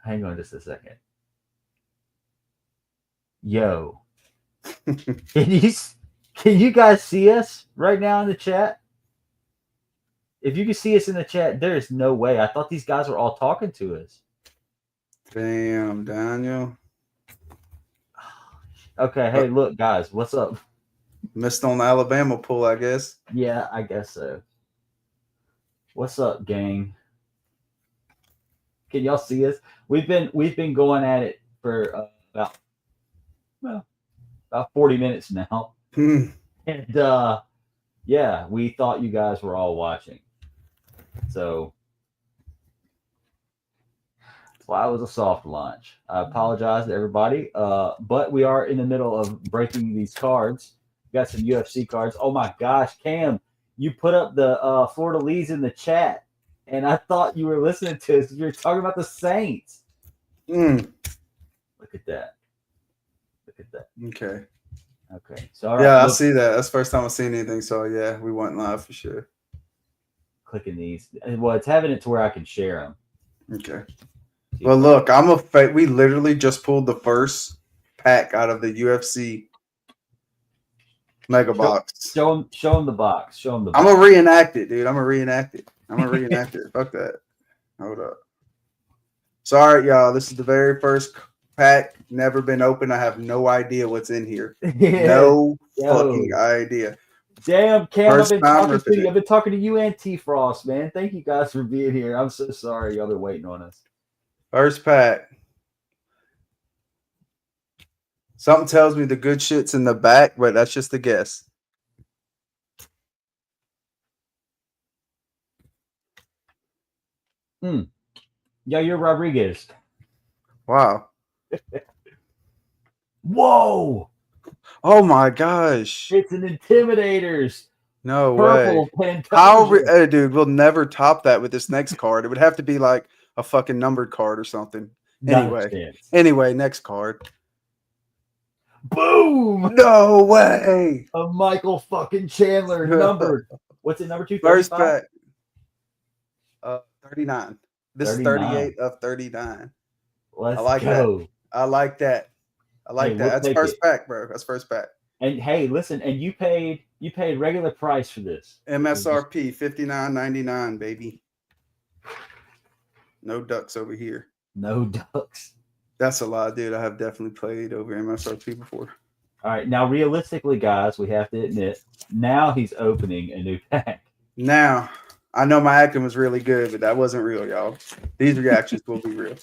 hang on just a second. Yo, can you can you guys see us right now in the chat? If you can see us in the chat, there is no way. I thought these guys were all talking to us. Damn, Daniel. Okay, hey, look, guys, what's up? Missed on the Alabama pool, I guess. Yeah, I guess so. What's up, gang? Can y'all see us? We've been going at it for about 40 minutes now, and yeah, we thought you guys were all watching, so well, that was a soft launch. I apologize to everybody, but we are in the middle of breaking these cards. We got some UFC cards. Oh my gosh, Cam, you put up the Florida Lees in the chat, and I thought you were listening to us. You were talking about the Saints. Look at that. Look at that. Okay. Okay. So all right, yeah, look, I see that. That's the first time I've seen anything. So yeah, we went live for sure. clicking these. Well, it's having it to where I can share them. Okay. Well, look, we literally just pulled the first pack out of the UFC mega box. Show them the box. Show them the box. I'm gonna reenact it, dude. I'm gonna reenact it. Fuck that. Hold up. Sorry, y'all. This is the very first pack. Never been open. I have no idea what's in here. No fucking idea. Damn, Cam, First I've been talking to you and T Frost, man. Thank you guys for being here. I'm so sorry y'all been waiting on us. First pack. Something tells me the good shit's in the back, but that's just a guess. Yair Rodriguez. Wow. Whoa. Oh my gosh. It's an Intimidators. No Purple way. How, dude, we'll never top that with this next card. It would have to be like a fucking numbered card or something. Anyway, next card. Boom! No way. A Michael fucking Chandler numbered. What's it, number 2? First pack. 39. This 39. Is 38 of 39. Let's go. That. I like that. That's first pack, bro. That's first pack. And hey, listen, and you paid regular price for this. MSRP $59.99, baby. No ducks over here. No ducks. That's a lot, dude. I have definitely played over MSRP before. All right, now realistically, guys, we have to admit, now he's opening a new pack. Now, I know my acting was really good, but that wasn't real, y'all. These reactions will be real.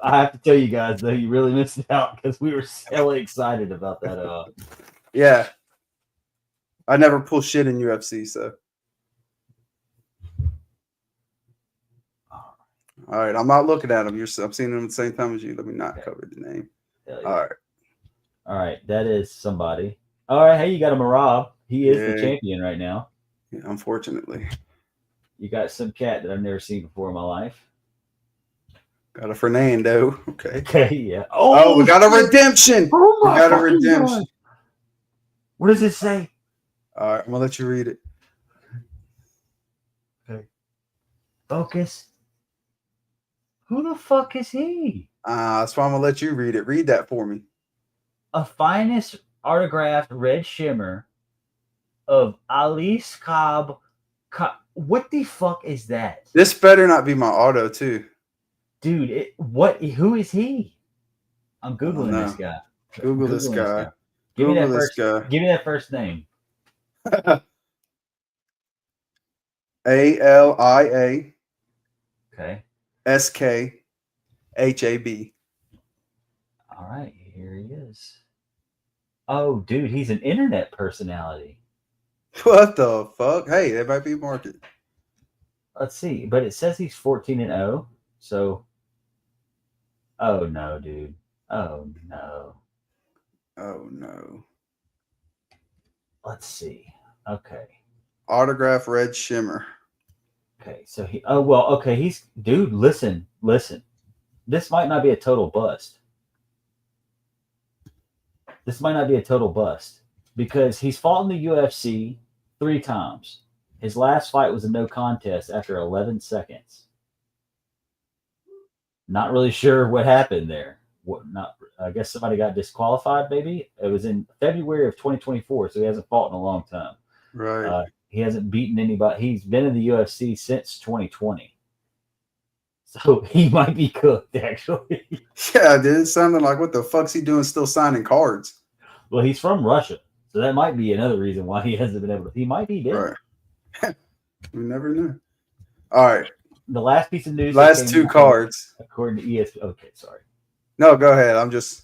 I have to tell you guys, though, you really missed out because we were so excited about that. Yeah. I never pull shit in UFC, so. All right, I'm not looking at them. I'm seeing them at the same time as you. Let me not cover the name. Yeah. All right, that is somebody. All right, hey, you got a Marab. He is the champion right now. Yeah, unfortunately. You got some cat that I've never seen before in my life. Got a Fernando. Okay, yeah. Oh, we got a redemption. Oh my we got a redemption. God. What does it say? All right, I'm gonna let you read it. Okay. Focus. Who the fuck is he? That's why I'm gonna let you read it. Read that for me. A finest autographed red shimmer of Ali Cobb. What the fuck is that? This better not be my auto too. Dude, who is he? I'm Googling this guy. Google this guy. Give me that first name. ALIA. Okay. SKHAB. All right, here he is. Oh, dude, he's an internet personality. What the fuck? Hey, that might be market. Let's see, but it says he's 14-0. So, oh no, dude. Oh no. Oh no. Let's see. Okay. Autograph red shimmer. Okay, so he's dude, listen. This might not be a total bust. Because he's fought in the UFC 3 times. His last fight was a no contest after 11 seconds. Not really sure what happened there. What not? I guess somebody got disqualified. Maybe it was in February of 2024, so he hasn't fought in a long time. Right. He hasn't beaten anybody. He's been in the UFC since 2020, so he might be cooked actually. Yeah, dude. It sounded like what the fuck's he doing still signing cards? Well, he's from Russia, so that might be another reason why he hasn't been able to. He might be dead. Right. We never knew. All right. The last piece of news. Last two cards. According to ESPN. Okay, sorry. No, go ahead. I was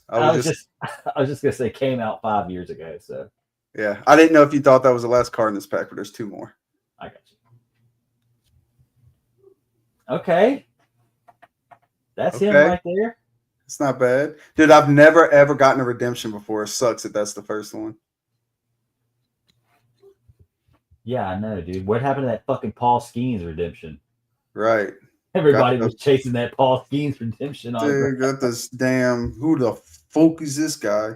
just gonna say came out 5 years ago. So yeah, I didn't know if you thought that was the last card in this pack, but there's two more. I got you. Okay. That's him right there. It's not bad. Dude, I've never ever gotten a redemption before. It sucks that that's the first one. Yeah, I know, dude. What happened to that fucking Paul Skeens redemption? Right. Everybody was chasing that Paul Skeens redemption. Dude, got this damn. Who the fuck is this guy?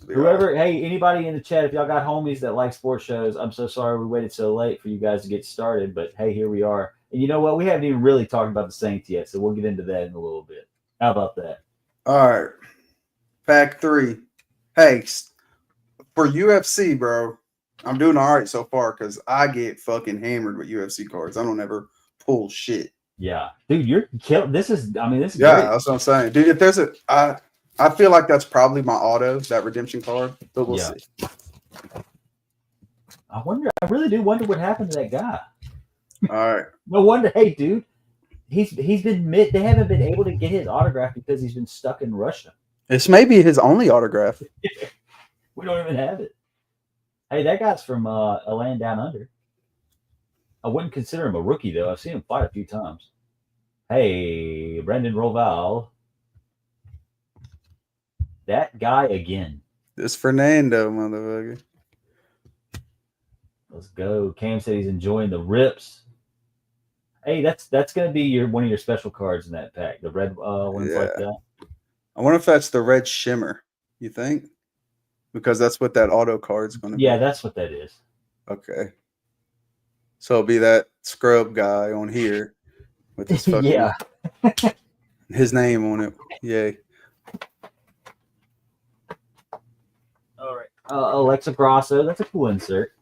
Whoever, hey, anybody in the chat, if y'all got homies that like sports shows, I'm so sorry we waited so late for you guys to get started, but hey, here we are. And you know what? We haven't even really talked about the Saints yet, so we'll get into that in a little bit. How about that? All right. Pack 3. Hey, for UFC, bro, I'm doing all right so far because I get fucking hammered with UFC cards. I don't ever pull shit. Yeah. Dude, you're killing. This is yeah, great. That's what I'm saying. Dude, if there's I feel like that's probably my auto, that redemption card, but we'll see. I really do wonder what happened to that guy. All right. No wonder. Hey, dude, they haven't been able to get his autograph because he's been stuck in Russia. This may be his only autograph. We don't even have it. Hey, that guy's from a land down under. I wouldn't consider him a rookie though. I've seen him fight a few times. Hey, Brendan Roval. That guy again. This Fernando, motherfucker. Let's go. Cam said he's enjoying the rips. Hey, that's gonna be one of your special cards in that pack. The red ones like that. I wonder if that's the red shimmer. You think? Because that's what that auto card's gonna be. Yeah, that's what that is. Okay. So it'll be that scrub guy on here with his fucking his name on it. Yay. All right. Alexa Grasso, that's a cool insert.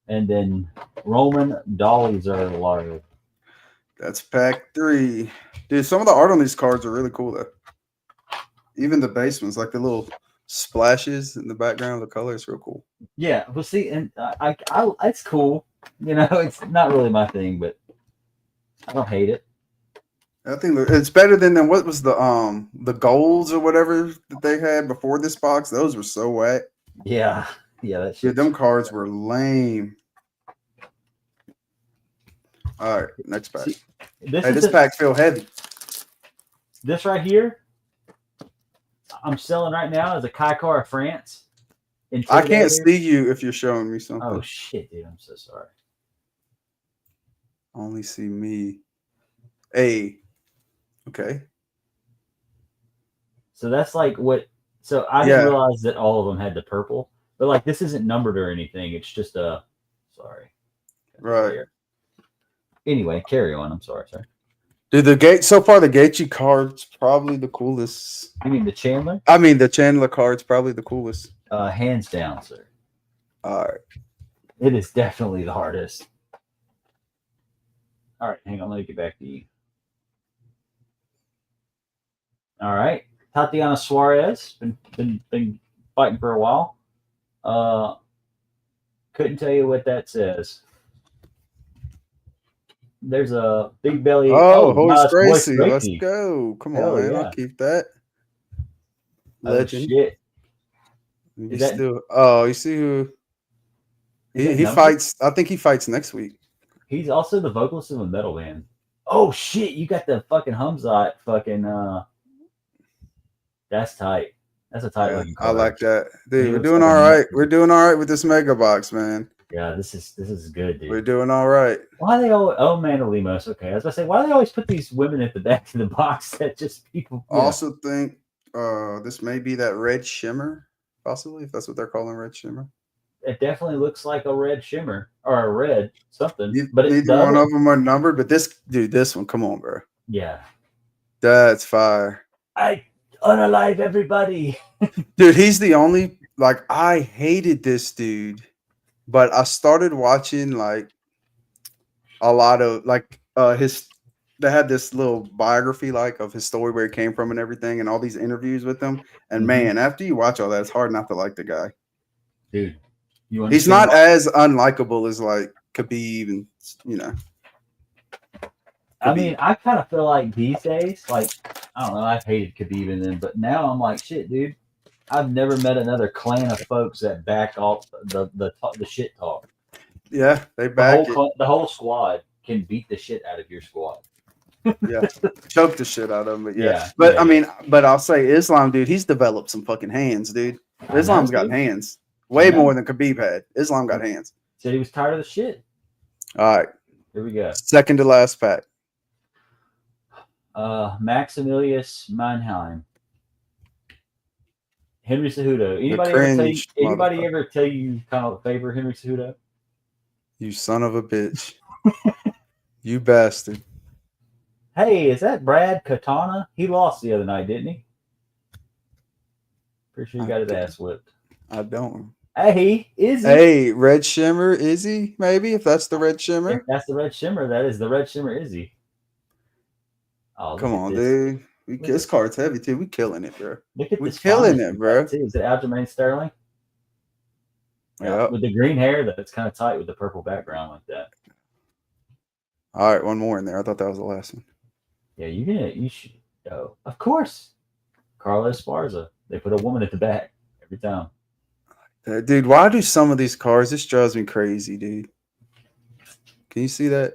And then Roman Dollies are large. That's pack 3. Dude, some of the art on these cards are really cool though. Even the base ones, like the little splashes in the background of the color, is real cool. Yeah, well, see, and I it's cool. You know, it's not really my thing, but I don't hate it. I think it's better than what was the goals or whatever that they had before this box. Those were so whack. Yeah, that shit. Dude, them cards were lame. All right, next pack. See, this pack feel heavy. This right here, I'm selling right now as a Kaikar of France. I can't see you if you're showing me something. Oh shit, dude! I'm so sorry. Only see me. Hey. Okay. So that's like what. So I didn't realize that all of them had the purple, but like this isn't numbered or anything. It's just a. Sorry. Right. Here. Anyway, carry on. I'm sorry, sir. Dude, the Gaethje card's probably the coolest. You mean the Chandler? I mean the Chandler card's probably the coolest. Hands down, sir. All right. It is definitely the hardest. All right, hang on. Let me get back to you. All right, Tatiana Suarez been fighting for a while. Couldn't tell you what that says. There's a big belly. Royce Gracie. Let's go. Come on, man. Yeah. I'll keep that. Legend. Oh, shit. You see who he fights? I think he fights next week. He's also the vocalist of a metal band. Oh shit! You got the fucking Humzat fucking. That's tight. That's a tight looking card. I like that, dude. We're doing all right. We're doing all right with this mega box, man. Yeah, this is good, dude. We're doing all right. Why are they always? Oh, Amanda Lemos. Okay, I was gonna say, why do they always put these women at the back of the box that just people? I also think this may be that red shimmer, possibly, if that's what they're calling red shimmer. It definitely looks like a red shimmer or a red something. But neither one of them are numbered. But this one, come on, bro. Yeah. That's fire. I unalive everybody. Dude, he's the only, like, I hated this dude, but I started watching like a lot of like his they had this little biography like of his story where he came from and everything and all these interviews with him. And man, after you watch all that, it's hard not to like the guy. Dude, you He's understand not as unlikable as like Khabib and I Khabib. mean, I kind of feel like these days, like, I don't know, I've hated Khabib and then, but now I'm like, shit, dude. I've never met another clan of folks that back off the shit talk. Yeah, they back the whole squad can beat the shit out of your squad. Yeah, choke the shit out of him. But Yeah. I mean, but I'll say Islam, dude, he's developed some fucking hands, dude. Islam's got hands way more than Khabib had. Islam got hands. Said he was tired of the shit. All right, here we go. Second to last pack. Maximilius Mannheim. Henry Cejudo. Anybody ever tell you kind of favor Henry Cejudo? You son of a bitch. You bastard. Hey, is that Brad Katana? He lost the other night, didn't he? Pretty sure he got his ass whipped. I don't. Hey, is he? Hey, Red Shimmer, is he? Maybe if that's the Red Shimmer. If that's the Red Shimmer, that is the Red Shimmer, is he? Oh, come on, dude. This card's heavy too. We killing it, bro. Look at we killing it, bro. Is it Aljamain Sterling? Yeah. With the green hair, that's kind of tight with the purple background like that. All right, one more in there. I thought that was the last one. Yeah, you should. Oh, of course. Carlos Esparza. They put a woman at the back every time. Dude, why do some of these cards? This drives me crazy, dude. Can you see that?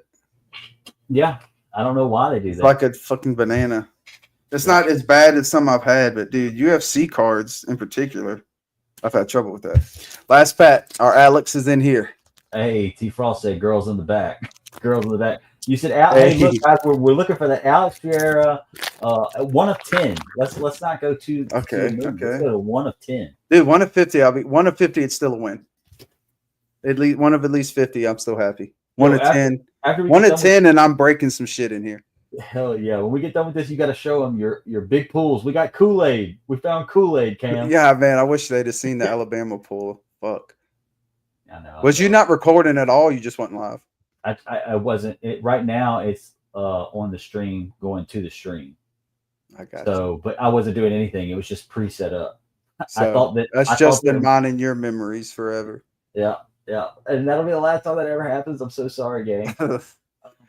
Yeah, I don't know why they do that. It's like a fucking banana. It's not as bad as some I've had, but dude, UFC cards in particular, I've had trouble with that. Last pat, our Alex is in here. Hey, T. Frost said girls in the back. Girls in the back. You said, hey, look, guys, we're looking for the Alex Pereira 1 of 10. Let's not go too. Okay. Let's go to 1 of 10. Dude, 1 of 50. I'll be 1 of 50. It's still a win. At least 1 of at least 50. I'm still happy. 1 of 10. 1 of 10, and I'm breaking some shit in here. Hell yeah! When we get done with this, you got to show them your big pools. We got Kool-Aid. We found Kool-Aid, Cam. Yeah, man. I wish they'd have seen the Alabama pool. Fuck. I know. Was you not recording at all? You just went live. I wasn't. Right now, it's on the stream, going to the stream. I got you. But I wasn't doing anything. It was just pre-set up. So I thought that's just been mining your memories forever. Yeah, and that'll be the last time that ever happens. I'm so sorry, gang.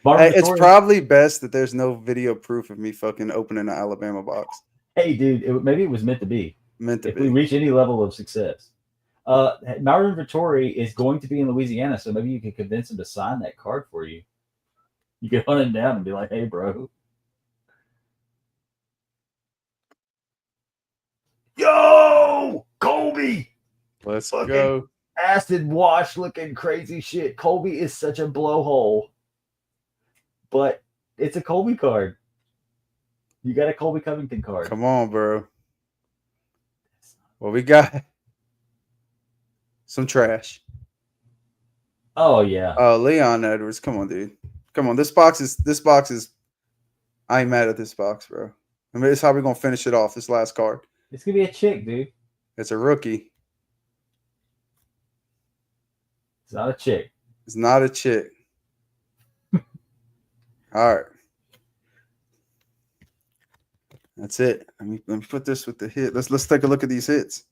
Hey, it's probably best that there's no video proof of me fucking opening an Alabama box. Hey, dude, maybe it was meant to be. If we reach any level of success. Marvin Vittori is going to be in Louisiana, so maybe you could convince him to sign that card for you. You could hunt him down and be like, hey, bro. Yo, Colby. Let's go. Acid wash looking crazy shit. Colby is such a blowhole. But it's a Colby card. You got a Colby Covington card. Come on, bro. Well, we got some trash. Oh yeah. Leon Edwards. Come on, dude. Come on. This box is. I ain't mad at this box, bro. I mean, it's how we're gonna finish it off. This last card. It's gonna be a chick, dude. It's a rookie. It's not a chick. It's not a chick. All right. That's it. Let me put this with the hit. Let's take a look at these hits.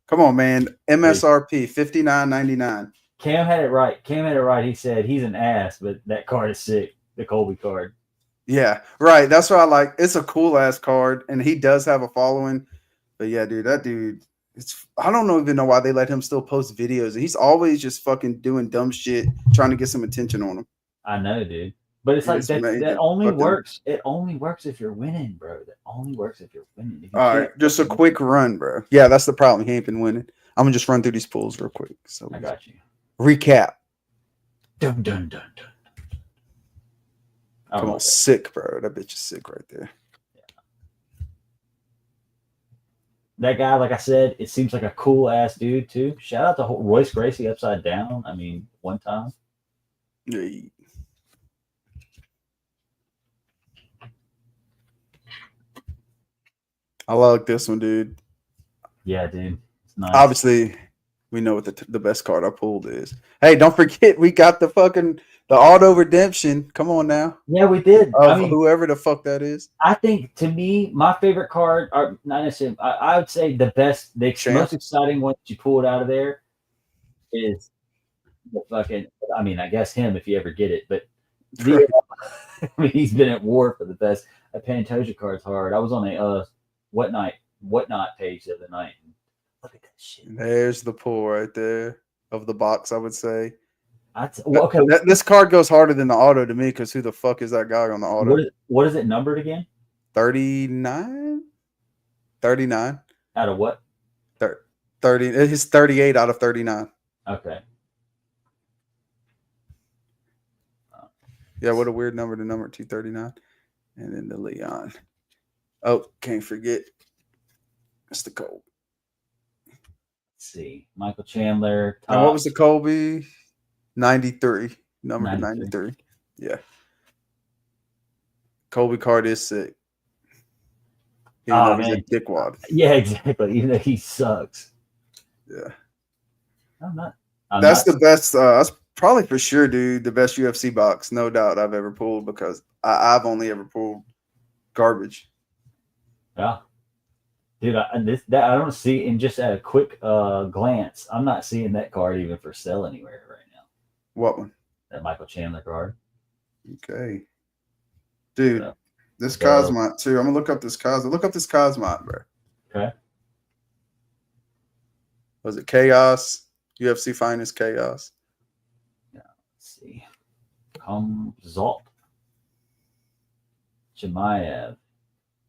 Come on, man. MSRP $59.99. Cam had it right. He said he's an ass, but that card is sick. The Colby card. Yeah, right. That's what I like. It's a cool ass card, and he does have a following. But yeah, dude, that dude. I don't even know why they let him still post videos. He's always just fucking doing dumb shit, trying to get some attention on him. I know, dude. But it's like that only works. It only works if you're winning, bro. That only works if you're winning. All right, just a quick run, bro. Yeah, that's the problem. He ain't been winning. I'm gonna just run through these pools real quick. So I got you. Recap. Dun dun dun dun. Come on, sick, bro. That bitch is sick right there. Yeah. That guy, like I said, it seems like a cool ass dude too. Shout out to Royce Gracie upside down. I mean, one time. Yeah. I like this one, dude. Yeah, dude. It's nice. Obviously, we know what the best card I pulled is. Hey, don't forget we got the auto redemption. Come on now. Yeah, we did. Of whoever the fuck that is. I think to me, my favorite card, or not necessarily, I would say the best, the most exciting one that you pulled out of there is the fucking. I mean, I guess him if you ever get it, but I mean, he's been at war for the best. A Pantoja card's hard. I was on a whatnot page the other night. Look at that shit. There's the pull right there of the box. I would say. Okay, this card goes harder than the auto to me because who the fuck is that guy on the auto? What is it numbered again? 39. 39. Out of what? 30. It's 38 out of 39. Okay. Yeah, what a weird number to number 239. And then the Leon. Oh, can't forget. That's the Kobe. Let's see. Michael Chandler. And what was the Kobe? 93. Number 93. Yeah. Kobe card is sick. Even though he's a dickwad. Yeah, exactly. Even though he sucks. Yeah. That's the best. That's probably for sure, dude. The best UFC box, no doubt, I've ever pulled because I've only ever pulled garbage. Yeah, dude. I don't see in just at a quick glance. I'm not seeing that card even for sale anywhere right now. What one? That Michael Chandler card. Okay, dude. This Cosmot too. I'm gonna look up this Cosmot. Look up this Cosmot, bro. Okay. Was it Chaos? UFC Finest Chaos. Yeah. Let's see. Zalt. Chimaev.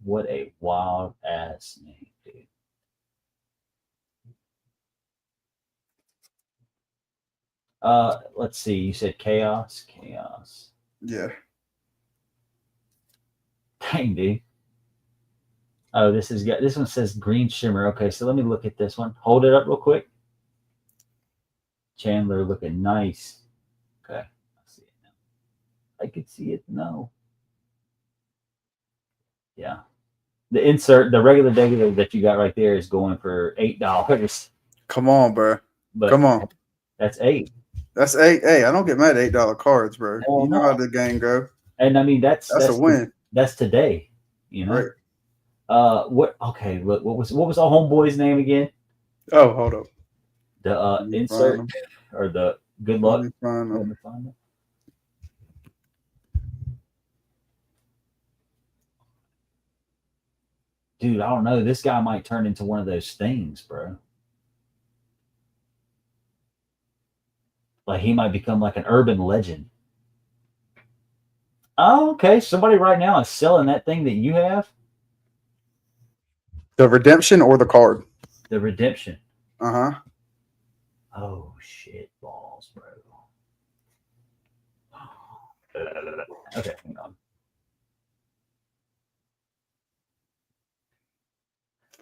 What a wild ass name, dude. Let's see. You said Chaos. Chaos. Yeah. Dang, dude. Oh, this one says green shimmer. Okay, so let me look at this one. Hold it up real quick. Chandler looking nice. Okay, I see it now. I can see it now. Yeah. The insert, the regular that you got right there is going for $8. Come on, bro. Come on. That's $8. That's $8. Hey, I don't get mad at $8 cards, bro. You know how the game go. And I mean that's a win. That's today, you know. Right. What was our homeboy's name again? Oh, hold up. The insert or the good luck. Let me find it. Dude, I don't know. This guy might turn into one of those things, bro. Like he might become like an urban legend. Oh, okay. Somebody right now is selling that thing that you have. The redemption or the card? The redemption. Uh-huh. Oh shit balls, bro. Okay, hang on.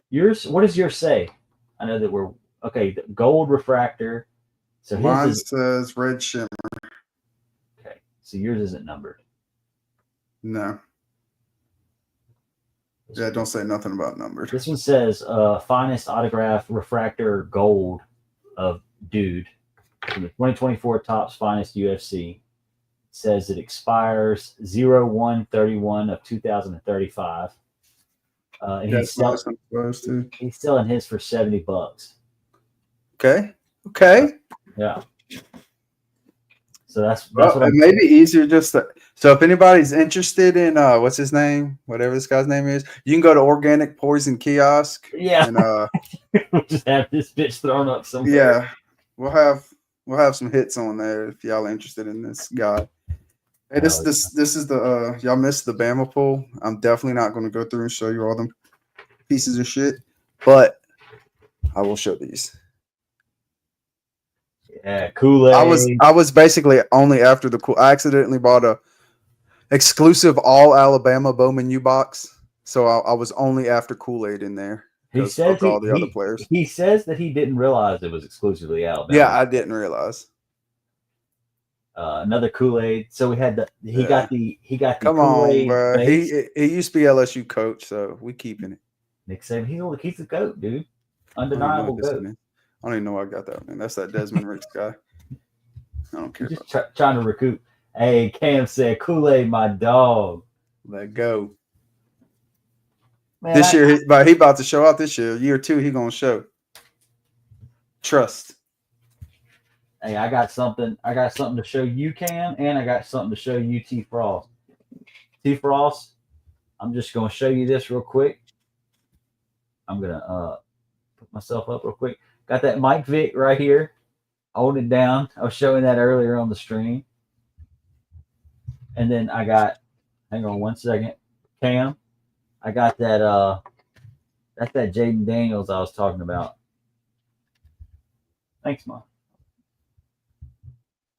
Yours, what does yours say? I know that we're okay. The gold refractor. So mine says red shimmer. Okay, so yours isn't numbered. No. Yeah, don't say nothing about numbers. This one says finest autograph refractor gold of dude from the 2024 Topps Finest UFC. It says it expires 01/31 of 2035. And he's selling his for $70. Okay. Yeah. So that's what it may be easier just to, so if anybody's interested in what's his name, whatever this guy's name is, you can go to Organic Poison Kiosk. Yeah. And we'll just have this bitch thrown up somewhere. Yeah. We'll have some hits on there if y'all are interested in this guy. Hey, this is the y'all missed the Bama pool. I'm definitely not going to go through and show you all them pieces of shit, but I will show these. Yeah, Kool-Aid. I was basically only after the I accidentally bought a exclusive all Alabama Bowman U box, so I was only after Kool-Aid in there. He says all the other players. He says that he didn't realize it was exclusively Alabama. Yeah, I didn't realize. Another Kool-Aid. So we had he got the Come Kool-Aid on, bro. base. He used to be LSU coach, so we keeping it. Nick Saban, he's the GOAT, dude. I don't even know Undeniable what this GOAT. one is. I don't even know why I got that one. That's that Desmond Ricks guy. I don't care. Just trying to recoup. Hey, Cam said Kool-Aid, my dog. Let go. Man, This year, but he about to show out this year. Year 2, he gonna show. Trust. Hey, I got something to show you, Cam, and I got something to show you, T Frost. T Frost, I'm just gonna show you this real quick. I'm gonna put myself up real quick. Got that Mike Vick right here. Hold it down. I was showing that earlier on the stream. And then I got, hang on one second, Cam. I got that that's that Jaden Daniels I was talking about. Thanks, Mom.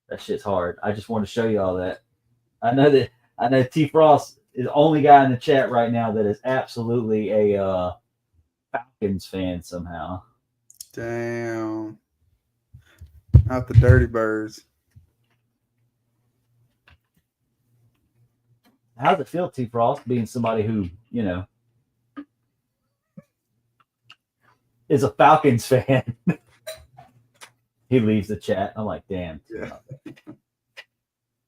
That shit's hard. I just want to show you all that. I know T Frost is the only guy in the chat right now that is absolutely a Falcons fan somehow. Damn. Not the Dirty Birds. How's it feel, T Frost, being somebody who, you know, is a Falcons fan? He leaves the chat. I'm like, damn. Yeah.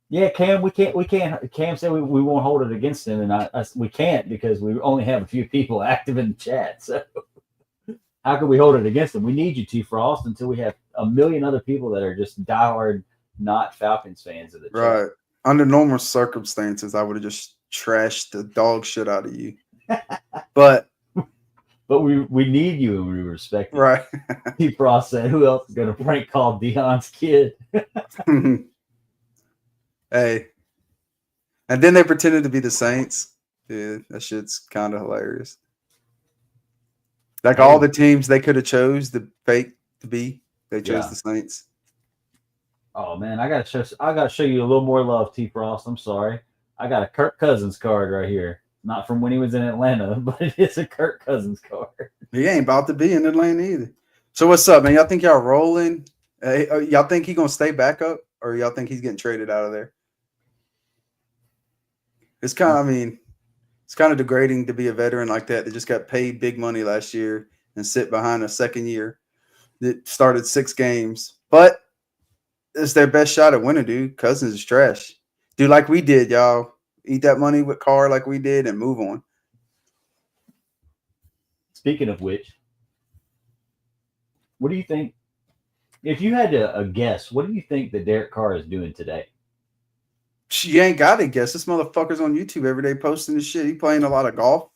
Yeah, Cam, we can't. Cam said we won't hold it against him, and we can't because we only have a few people active in the chat. So how can we hold it against him? We need you, T Frost, until we have a million other people that are just diehard not Falcons fans of the chat. Right. Under normal circumstances, I would have just trashed the dog shit out of you. But we need you and we respect you. right. T Frost said, "Who else is gonna prank call Deion's kid?" Hey. And then they pretended to be the Saints. Dude, that shit's kind of hilarious. Like all the teams they could have chose the fake to be, they chose the Saints. Oh man, I gotta show you a little more love, T Frost. I'm sorry. I got a Kirk Cousins card right here. Not from when he was in Atlanta, but it is a Kirk Cousins card. He ain't about to be in Atlanta either. So what's up, man? Y'all think y'all rolling? Y'all think he gonna stay back up, or y'all think he's getting traded out of there? It's kind of, I mean, it's kind of degrading to be a veteran like that. They just got paid big money last year and sit behind a second year that started 6 games. But it's their best shot at winning, dude. Cousins is trash. Do like we did, y'all. Eat that money with Carr like we did and move on. Speaking of which, what do you think? If you had to guess, what do you think that Derek Carr is doing today? You ain't got to guess. This motherfucker's on YouTube every day posting this shit. He playing a lot of golf.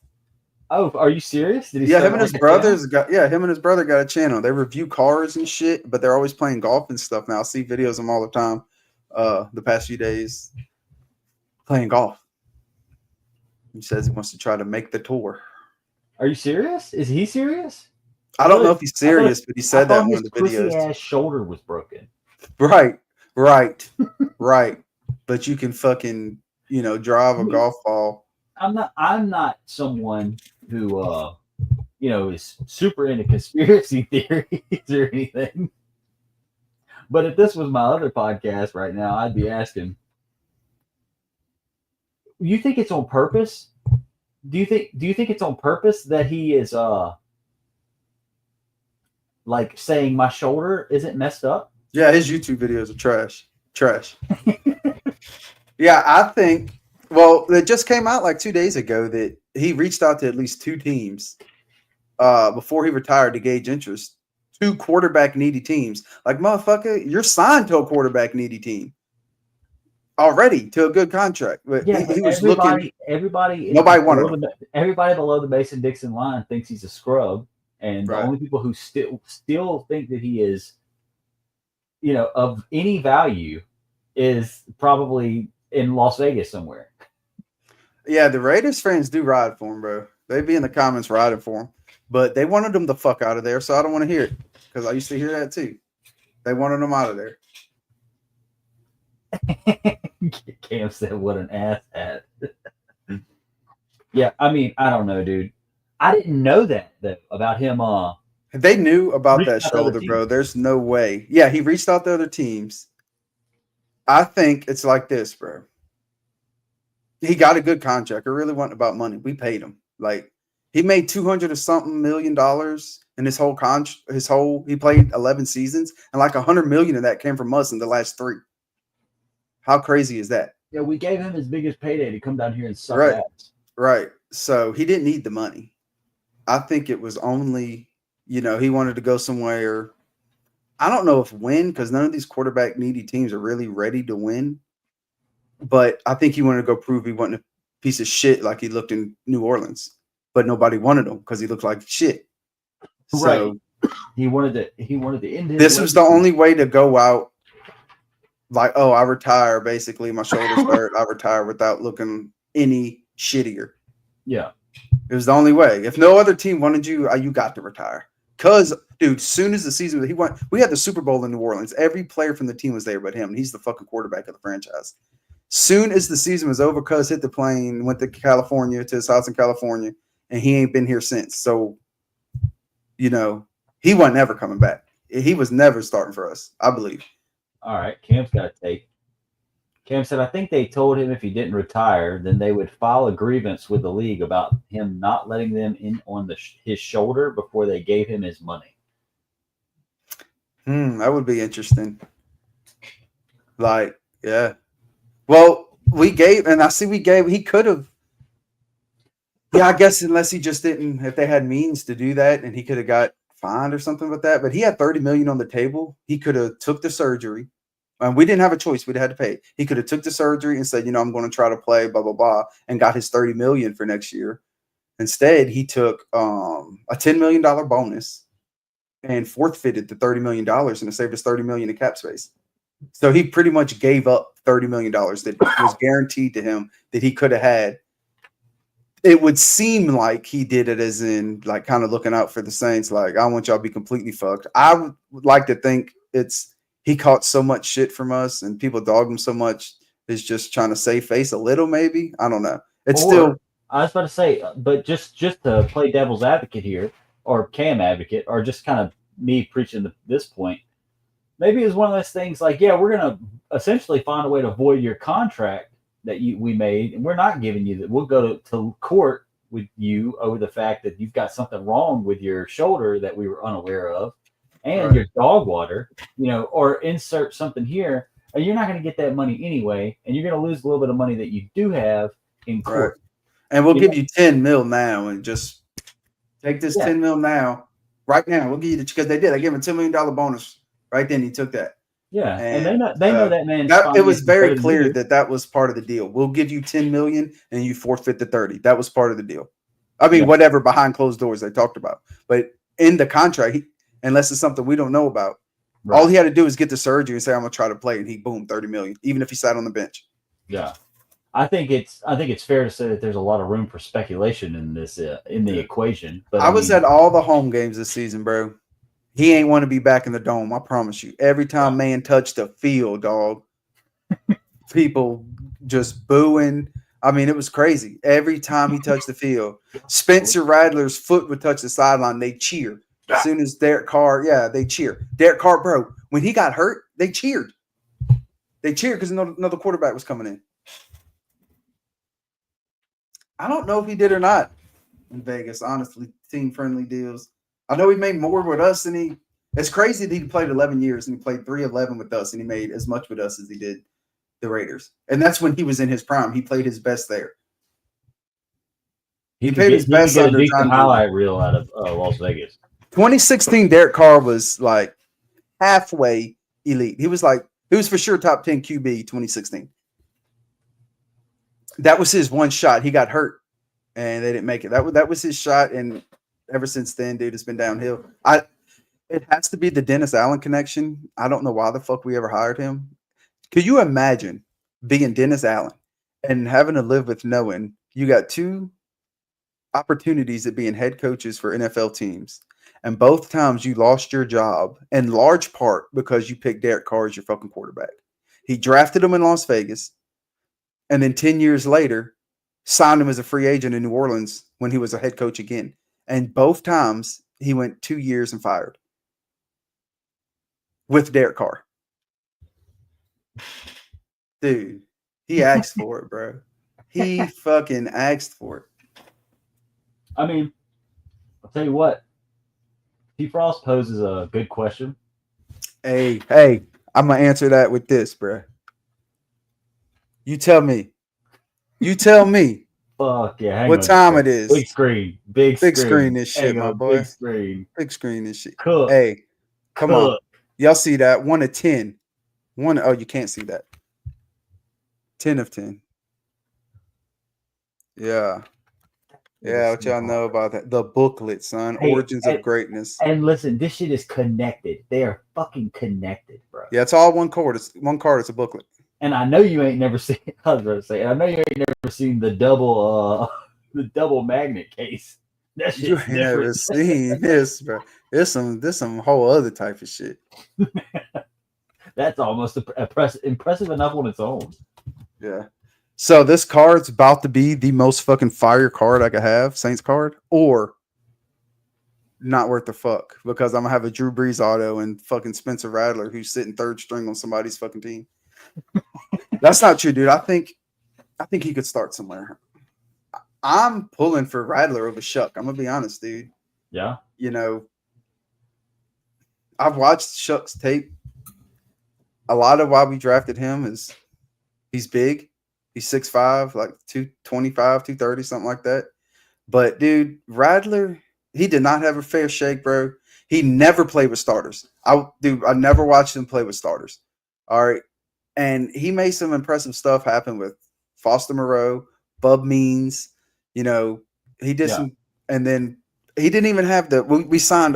Oh, are you serious? Did he? Yeah, him and his brothers got. Yeah, him and his brother got a channel. They review cars and shit, but they're always playing golf and stuff now. I see videos of them all the time. The past few days, playing golf. He says he wants to try to make the tour. Are you serious? Is he serious? I don't know if he's serious, but he said that in one of the videos. His ass shoulder was broken. Right. But you can fucking, drive a golf ball. I'm not someone who is super into conspiracy theories or anything. But if this was my other podcast right now, I'd be asking, you think it's on purpose? Do you think it's on purpose that he is like saying my shoulder isn't messed up? Yeah, his YouTube videos are trash. Yeah, I think. Well, it just came out like 2 days ago that he reached out to at least 2 teams before he retired to gauge interest. 2 quarterback needy teams. Like, motherfucker, you're signed to a quarterback needy team already to a good contract. But yeah, he was everybody wanted him. Everybody below the Mason-Dixon line thinks he's a scrub, and Right. The only people who still think that he is, of any value, is probably in Las Vegas somewhere. Yeah, the Raiders fans do ride for him, bro. They be in the comments riding for him. But they wanted him the fuck out of there, so I don't want to hear it. Because I used to hear that too. They wanted him out of there. Cam said, what an ass hat. Yeah, I mean, I don't know, dude. I didn't know that though, about him. They knew about that shoulder, bro. There's no way. Yeah, he reached out to other teams. I think it's like this, bro. He got a good contract. It really wasn't about money. We paid him. Like, He made $200 or something million in his whole he played 11 seasons, and like $100 million of that came from us in the last 3. How crazy is that? Yeah, we gave him his biggest payday to come down here and suck Right. ass. Right. So he didn't need the money. I think it was only, he wanted to go somewhere. I don't know if win, because none of these quarterback needy teams are really ready to win. But I think he wanted to go prove he wasn't a piece of shit like he looked in New Orleans. But nobody wanted him because he looked like shit. Right. So he wanted to end his this was the only way to go out. Like, oh, I retire. Basically, my shoulders hurt. I retire without looking any shittier. Yeah. It was the only way. If no other team wanted you, you got to retire. Because, dude, soon as the season we had the Super Bowl in New Orleans. Every player from the team was there but him. And he's the fucking quarterback of the franchise. Soon as the season was over, Cuz hit the plane, went to California, to his house in California, and he ain't been here since. So, he wasn't ever coming back. He was never starting for us, I believe. All right, Cam's got a take. Cam said, I think they told him if he didn't retire, then they would file a grievance with the league about him not letting them in on his shoulder before they gave him his money. That would be interesting. Like, yeah. Well, he could have. Yeah, I guess unless he just didn't, if they had means to do that and he could have got fined or something with that, but he had $30 million on the table. He could have took the surgery. We didn't have a choice. We'd had to pay. He could have took the surgery and said, I'm going to try to play, blah, blah, blah, and got his $30 million for next year. Instead, he took a $10 million bonus and forfeited the $30 million and it saved us $30 million in cap space. So he pretty much gave up $30 million that was guaranteed to him that he could have had. It would seem like he did it as in like kind of looking out for the Saints. Like, I want y'all to be completely fucked. I would like to think he caught so much shit from us and people dogged him so much. Is just trying to save face a little, maybe. I don't know. It's still. I was about to say, but just to play devil's advocate here, or Cam advocate, or just kind of me preaching this point, maybe it's one of those things like, yeah, we're going to essentially find a way to void your contract that we made, and we're not giving you that. We'll go to court with you over the fact that you've got something wrong with your shoulder that we were unaware of, and your dog water, or insert something here, and you're not going to get that money anyway, and you're going to lose a little bit of money that you do have in court. Right. And we'll give you 10 mil now, and just take this 10 mil now, right now. We'll give you because they did. I gave him a $10 million bonus right then. He took that. Yeah, and they know that man. It was very clear that was part of the deal. We'll give you 10 million, and you forfeit the 30. That was part of the deal. I mean, whatever behind closed doors they talked about, but in the contract, unless it's something we don't know about, all he had to do is get the surgery and say, "I'm gonna try to play," and he boom, 30 million, even if he sat on the bench. Yeah. I think it's fair to say that there's a lot of room for speculation in this in the equation. But I was at all the home games this season, bro. He ain't want to be back in the dome. I promise you. Every time man touched the field, dog, people just booing. I mean, it was crazy. Every time he touched the field, Spencer Rattler's foot would touch the sideline. They cheer. As soon as Derek Carr, they cheer. Derek Carr, bro, when he got hurt, they cheered. They cheered because another quarterback was coming in. I don't know if he did or not in Vegas, honestly, team-friendly deals. I know he made more with us than it's crazy that he played 11 years and he played 3-11 with us and he made as much with us as he did the Raiders. And that's when he was in his prime. He played his best there. He played his best under John highlight reel out of Las Vegas. 2016, Derek Carr was like halfway elite. He was for sure top 10 QB 2016. That was his one shot. He got hurt and they didn't make it. That was his shot. And ever since then, dude, it's been downhill. It has to be the Dennis Allen connection. I don't know why the fuck we ever hired him. Could you imagine being Dennis Allen and having to live with knowing you got 2 opportunities at being head coaches for NFL teams, and both times you lost your job in large part because you picked Derek Carr as your fucking quarterback. He drafted him in Las Vegas, and then 10 years later, signed him as a free agent in New Orleans when he was a head coach again. And both times he went 2 years and fired with Derek Carr. Dude, he asked for it, bro. He fucking asked for it. I mean, tell you what, T Frost poses a good question. Hey, I'm gonna answer that with this, bro. You tell me. You tell me Fuck yeah, hang what on. time it is. Big screen, big Big screen. screen this shit, Hang my on, boy. big screen. Big screen this shit. Cook. Hey, come on. Cook. Y'all see that? 1 to 10. Oh, you can't see that. 10 of 10. Yeah. Yeah, what y'all know about that? The booklet, son. Hey, Origins of Greatness. And listen, this shit is connected. They are fucking connected, bro. Yeah, it's all one card. It's one card. It's a booklet. And I know you ain't never seen. I was about to say, I know you ain't never seen the double, the double magnet case. That shit's You ain't never seen this, bro. There's some whole other type of shit. That's almost impressive enough on its own. Yeah. So this card's about to be the most fucking fire card I could have, Saints card, or not worth the fuck because I'm gonna have a Drew Brees auto and fucking Spencer Rattler who's sitting third string on somebody's fucking team. That's not true, dude. I think he could start somewhere. I'm pulling for Rattler over Shuck. I'm gonna be honest, dude. Yeah. You know, I've watched Shuck's tape. A lot of why we drafted him is he's big. He's 6'5", like 225, 230, something like that. But dude, Rattler, he did not have a fair shake, bro. He never played with starters. I never watched him play with starters. All right. And he made some impressive stuff happen with Foster Moreau, Bub Means. You know, he did some, and then he didn't even have we signed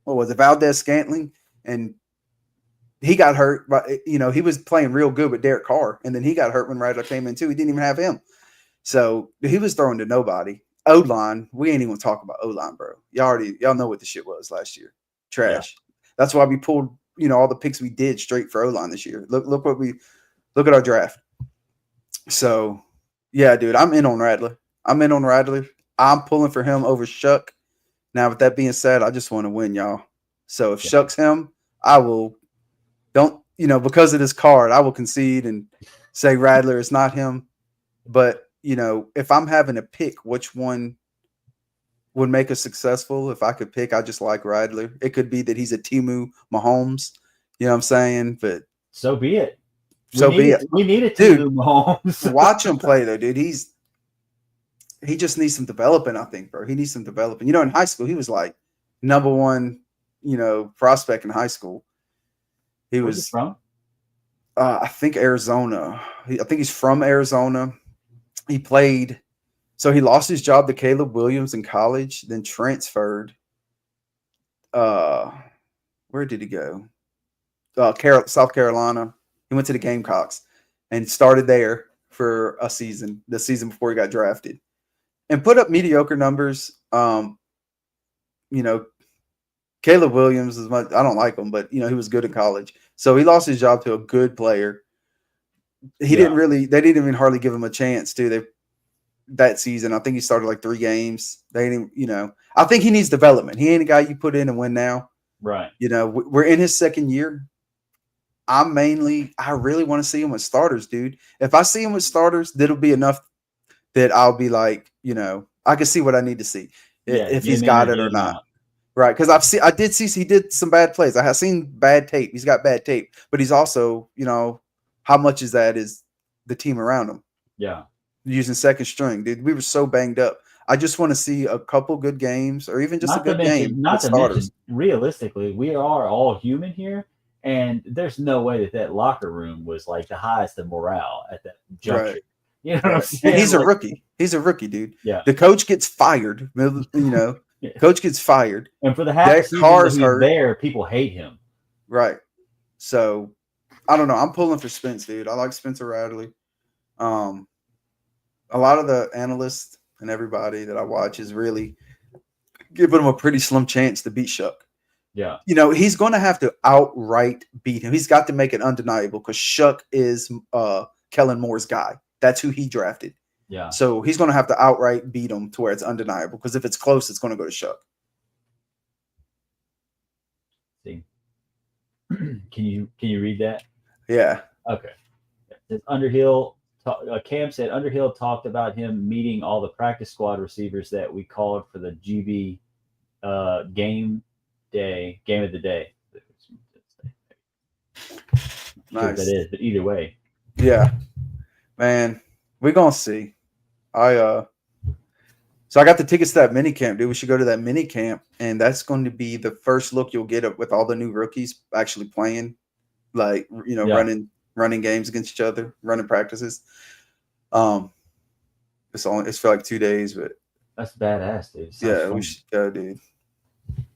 what was it, Valdez Scantling, and he got hurt, but you know, he was playing real good with Derek Carr, and then he got hurt when Rattler came in too. He didn't even have him. So he was throwing to nobody. O-line, we ain't even talk about O-line, bro. Y'all know what the shit was last year. Trash. Yeah. That's why we pulled, you know, all the picks we did straight for O-line this year. Look at our draft. So yeah, dude, I'm in on Rattler. I'm pulling for him over Shuck. Now, with that being said, I just want to win, y'all. So if Shuck's him, I will because of this card, I will concede and say Rattler is not him. But, you know, if I'm having to pick which one would make us successful, if I could pick, I just like Rattler. It could be that he's a Timu Mahomes. You know what I'm saying? But so be it. We need a Timu Mahomes. Watch him play, though, dude. He just needs some development, I think, bro. He needs some development. You know, in high school, he was like number one, you know, prospect in high school. He Where's was he from? I think Arizona. I think he's from Arizona. He played, so he lost his job to Caleb Williams in college, then transferred. Where did he go? South Carolina. He went to the Gamecocks and started there for a season, the season before he got drafted, and put up mediocre numbers. You know, Caleb Williams is much. I don't like him, but you know he was good in college. So he lost his job to a good player. They didn't even hardly give him a chance that season. I think he started like 3 games. They didn't, you know. I think he needs development. He ain't a guy you put in and win now. Right. You know, we're in his second year. I really want to see him with starters, dude. If I see him with starters, that'll be enough that I'll be like, you know, I can see what I need to see if he's got it or not. Right, because I did see he did some bad plays. I have seen bad tape. He's got bad tape, but he's also, you know, how much is the team around him? Yeah, using second string, dude. We were so banged up. I just want to see a couple good games, or even just a good game. Not to mention, realistically, we are all human here, and there's no way that locker room was like the highest of morale at that juncture. Right. You know what I'm saying? And he's a rookie. He's a rookie, dude. Yeah. The coach gets fired. You know. Coach gets fired, and for the half season that he's there, people hate him. Right. So, I don't know. I'm pulling for Spence, dude. I like Spencer Rattler. A lot of the analysts and everybody that I watch is really giving him a pretty slim chance to beat Shuck. Yeah. You know, he's going to have to outright beat him. He's got to make it undeniable because Shuck is Kellen Moore's guy. That's who he drafted. Yeah. So he's going to have to outright beat him to where it's undeniable. Because if it's close, it's going to go to Shuck. See, can you read that? Yeah. Okay. Underhill. Cam said Underhill talked about him meeting all the practice squad receivers that we called for the GB game of the day. Not sure what that is, but either way. Yeah, man, we're gonna see. So I got the tickets to that mini camp, dude. We should go to that mini camp, and that's going to be the first look you'll get up with all the new rookies actually playing, like running games against each other, running practices. It's for like 2 days, but that's badass, dude. Yeah, we should go, dude.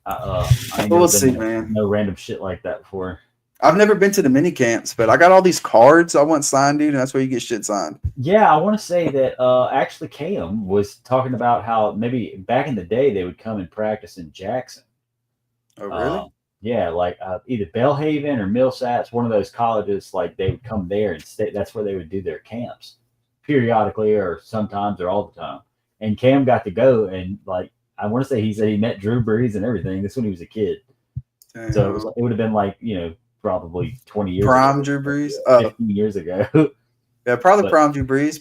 I ain't we'll see, man. No random shit like that before. I've never been to the mini camps, but I got all these cards I want signed, dude, and that's where you get shit signed. Yeah, I want to say that actually Cam was talking about how maybe back in the day they would come and practice in Jackson. Oh, really? Yeah, like either Belhaven or Millsaps, one of those colleges, like they would come there and stay. That's where they would do their camps periodically or sometimes or all the time. And Cam got to go, and like I want to say he said he met Drew Brees and everything. This when he was a kid. Damn. So it would have been like, probably 20 years prime ago. Drew Brees. 15 years ago. Yeah, probably prime Drew Brees,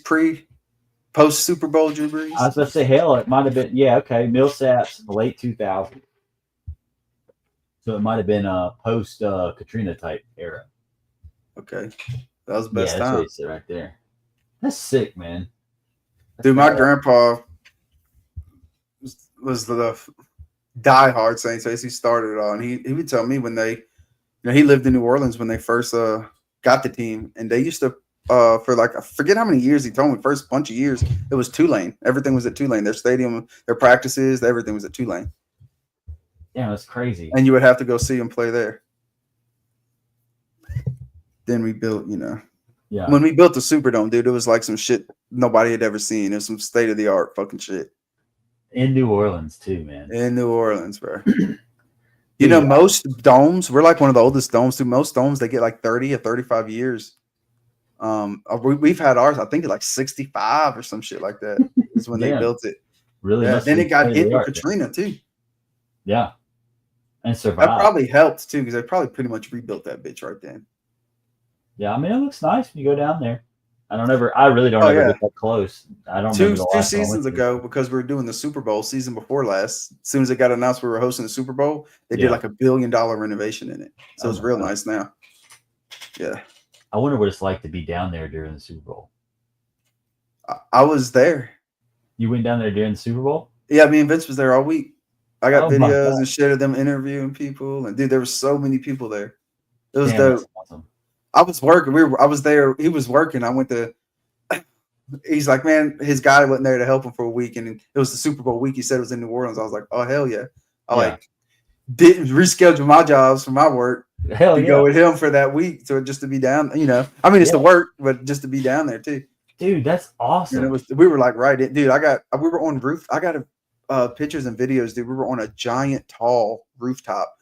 post Super Bowl Drew Brees. I was about to say, hell, it might have been, Millsaps, late 2000. So it might have been a post Katrina type era. Okay, that was the best that's time. what he said right there. That's sick, man. Dude, my grandpa was the diehard Saints fan. He started it all, and he would tell me when they, he lived in New Orleans when they first got the team, and they used to for like I forget how many years he told me. First bunch of years, it was Tulane. Everything was at Tulane. Their stadium, their practices, everything was at Tulane. Yeah, that's crazy. And you would have to go see them play there. Then we built, Yeah. When we built the Superdome, dude, it was like some shit nobody had ever seen. It was some state of the art fucking shit. In New Orleans too, man. In New Orleans, bro. Most domes, we're like one of the oldest domes too. Most domes, they get like 30 or 35 years. We've had ours, I think like 65 or some shit like that. Is when they built it. Really? Yeah. Then it got hit with Katrina too. Yeah. And survived. That probably helped too, because they probably pretty much rebuilt that bitch right then. Yeah, I mean, it looks nice when you go down there. I really don't ever get that close. I don't remember two seasons ago, because we were doing the Super Bowl season before last. As soon as it got announced we were hosting the Super Bowl, they did like $1 billion renovation in it. So it's real nice now. Yeah. I wonder what it's like to be down there during the Super Bowl. I was there. You went down there during the Super Bowl? Yeah, me and Vince was there all week. I got videos and shit of them interviewing people, and dude, there were so many people there. It was dope. Awesome. I was working. I was there. He was working. I went to. He's like, man, his guy wasn't there to help him for a week, and it was the Super Bowl week. He said it was in New Orleans. I was like, oh hell yeah! I didn't reschedule my jobs for my work to go with him for that week, so just to be down. I mean, it's to work, but just to be down there too. Dude, that's awesome. And we were like right in, dude. We were on roof. I got pictures and videos, dude. We were on a giant, tall rooftop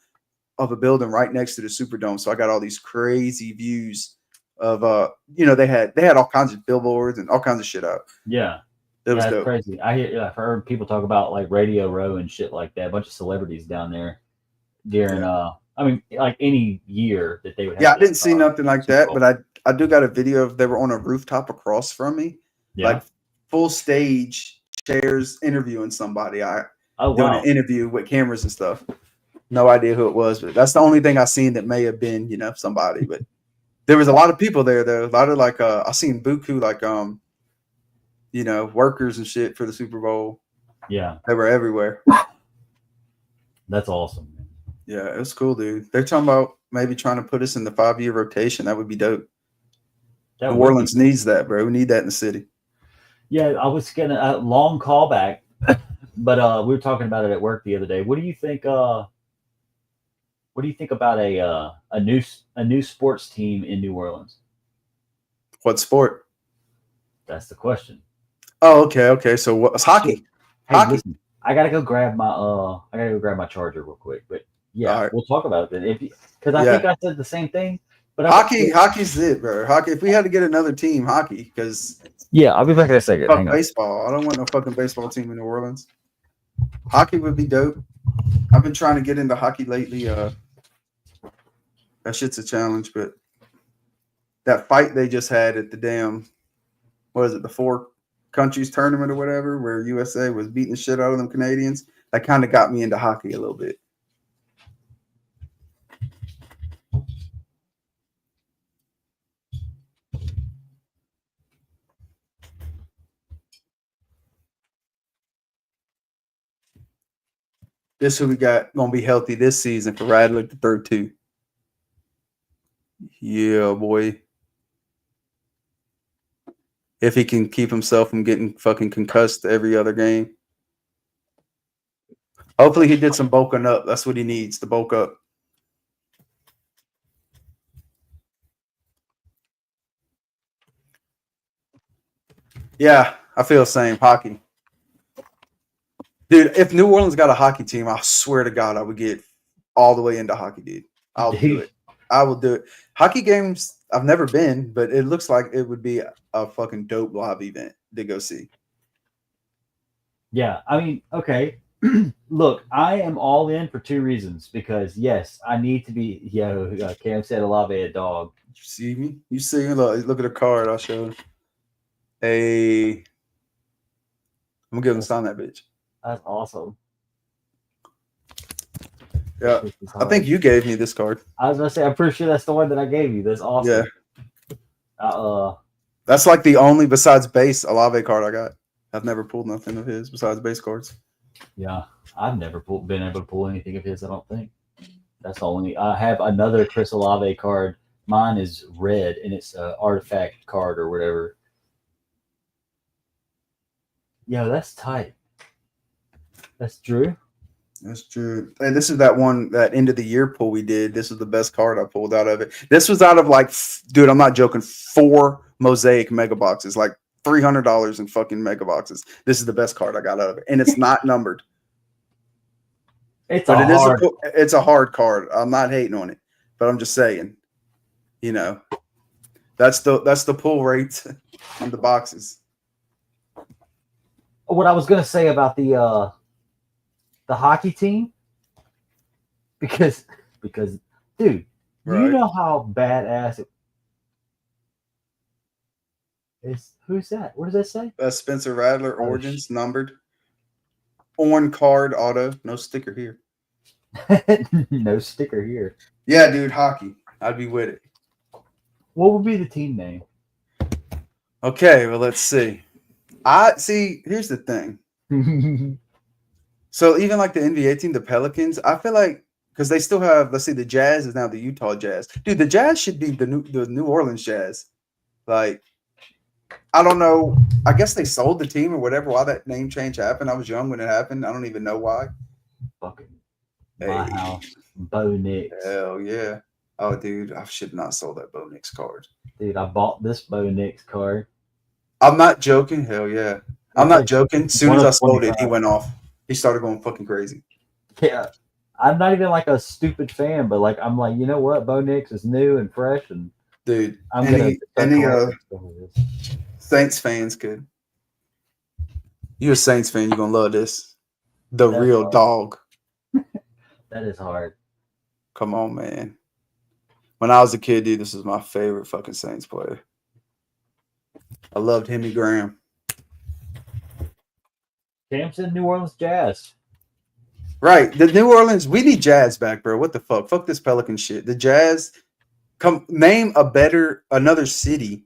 of a building right next to the Superdome. So I got all these crazy views of they had all kinds of billboards and all kinds of shit out. Yeah. It was dope. Crazy. I've heard people talk about like Radio Row and shit like that. A bunch of celebrities down there during I mean, like any year that they would have. Yeah, I didn't see nothing like that, but I do got a video of they were on a rooftop across from me. Yeah. Like full stage chairs interviewing somebody. Doing an interview with cameras and stuff. No idea who it was, but that's the only thing I seen that may have been, somebody. But there was a lot of people there though. A lot of like I seen buku like workers and shit for the Super Bowl. Yeah. They were everywhere. That's awesome. Yeah, it was cool, dude. They're talking about maybe trying to put us in the 5-year rotation. That would be dope. New Orleans needs that, bro. We need that in the city. Yeah, I was getting a long callback, but we were talking about it at work the other day. What do you think? What do you think about a new sports team in New Orleans? What sport? That's the question. Oh, okay. So what's hockey? Hey, hockey. Listen, I gotta go grab my charger real quick. But yeah, we'll talk about it then. Because I think I said the same thing. But hockey's it, bro. Hockey. If we had to get another team, hockey, because I'll be back in a second. Fuck baseball. I don't want no fucking baseball team in New Orleans. Hockey would be dope. I've been trying to get into hockey lately. That shit's a challenge, but that fight they just had at the damn, what is it, the 4 countries tournament or whatever, where USA was beating the shit out of them Canadians. that kind of got me into hockey a little bit. This who we got gonna be healthy this season for Radler the third two. Yeah, boy. If he can keep himself from getting fucking concussed every other game. Hopefully he did some bulking up. That's what he needs to bulk up. Yeah, I feel the same. Hockey. Dude, if New Orleans got a hockey team, I swear to God, I would get all the way into hockey, dude. I'll do it. I will do it. Hockey games, I've never been, but it looks like it would be a fucking dope live event to go see. Yeah, I mean, okay. Look, I am all in for two reasons. Because yes, I need to be. Cam said Olave a dog. You see me? You see me? Look at the card. I'll show. Hey, I'm gonna give him a sign that bitch. That's awesome. Yeah, I think you gave me this card. I was gonna say, I'm pretty sure that's the one that I gave you. That's awesome. Yeah. That's like the only besides base Olave card I got. I've never pulled nothing of his besides base cards. Yeah, I've never been able to pull anything of his. I don't think. That's the only. I have another Chris Olave card. Mine is red, and it's an artifact card or whatever. Yo, that's tight. That's Drew. That's true. And this is that end of the year pull we did. This is the best card I pulled out of it. This was out of like, dude, I'm not joking, 4 mosaic mega boxes, like $300 in fucking mega boxes. This is the best card I got out of it, and it's not numbered. It's a hard card. I'm not hating on it, but I'm just saying, you know, that's the pull rate on the boxes. What I was gonna say about the hockey team, because dude, right. You know how badass it is. Who's that? What does that say? Spencer Rattler Origins numbered on card auto, no sticker here. No sticker here. Yeah, dude, hockey. I'd be with it. What would be the team name? Okay, well, let's see. Here's the thing. So even like the NBA team, the Pelicans, I feel like because they still have, let's see, the Jazz is now the Utah Jazz. Dude, the Jazz should be the New Orleans Jazz. Like, I don't know. I guess they sold the team or whatever. Why that name change happened? I was young when it happened. I don't even know why. Fucking my house, Bo Nix. Hell yeah. Oh, dude, I should not sold that Bo Nix card. Dude, I bought this Bo Nix card. I'm not joking. Hell yeah. I'm not joking. As soon as I sold it, he went off. He started going fucking crazy. Yeah. I'm not even like a stupid fan, but like I'm like, you know what? Bo Nix is new and fresh, and dude, I'm gonna Saints fans could. You're a Saints fan, you're gonna love this. That's real hard. Dog. That is hard. Come on, man. When I was a kid, dude, this was my favorite fucking Saints player. I loved Hemi Graham. Samson, New Orleans Jazz. Right. The New Orleans, we need Jazz back, bro. What the fuck? Fuck this Pelican shit. The Jazz, name another city.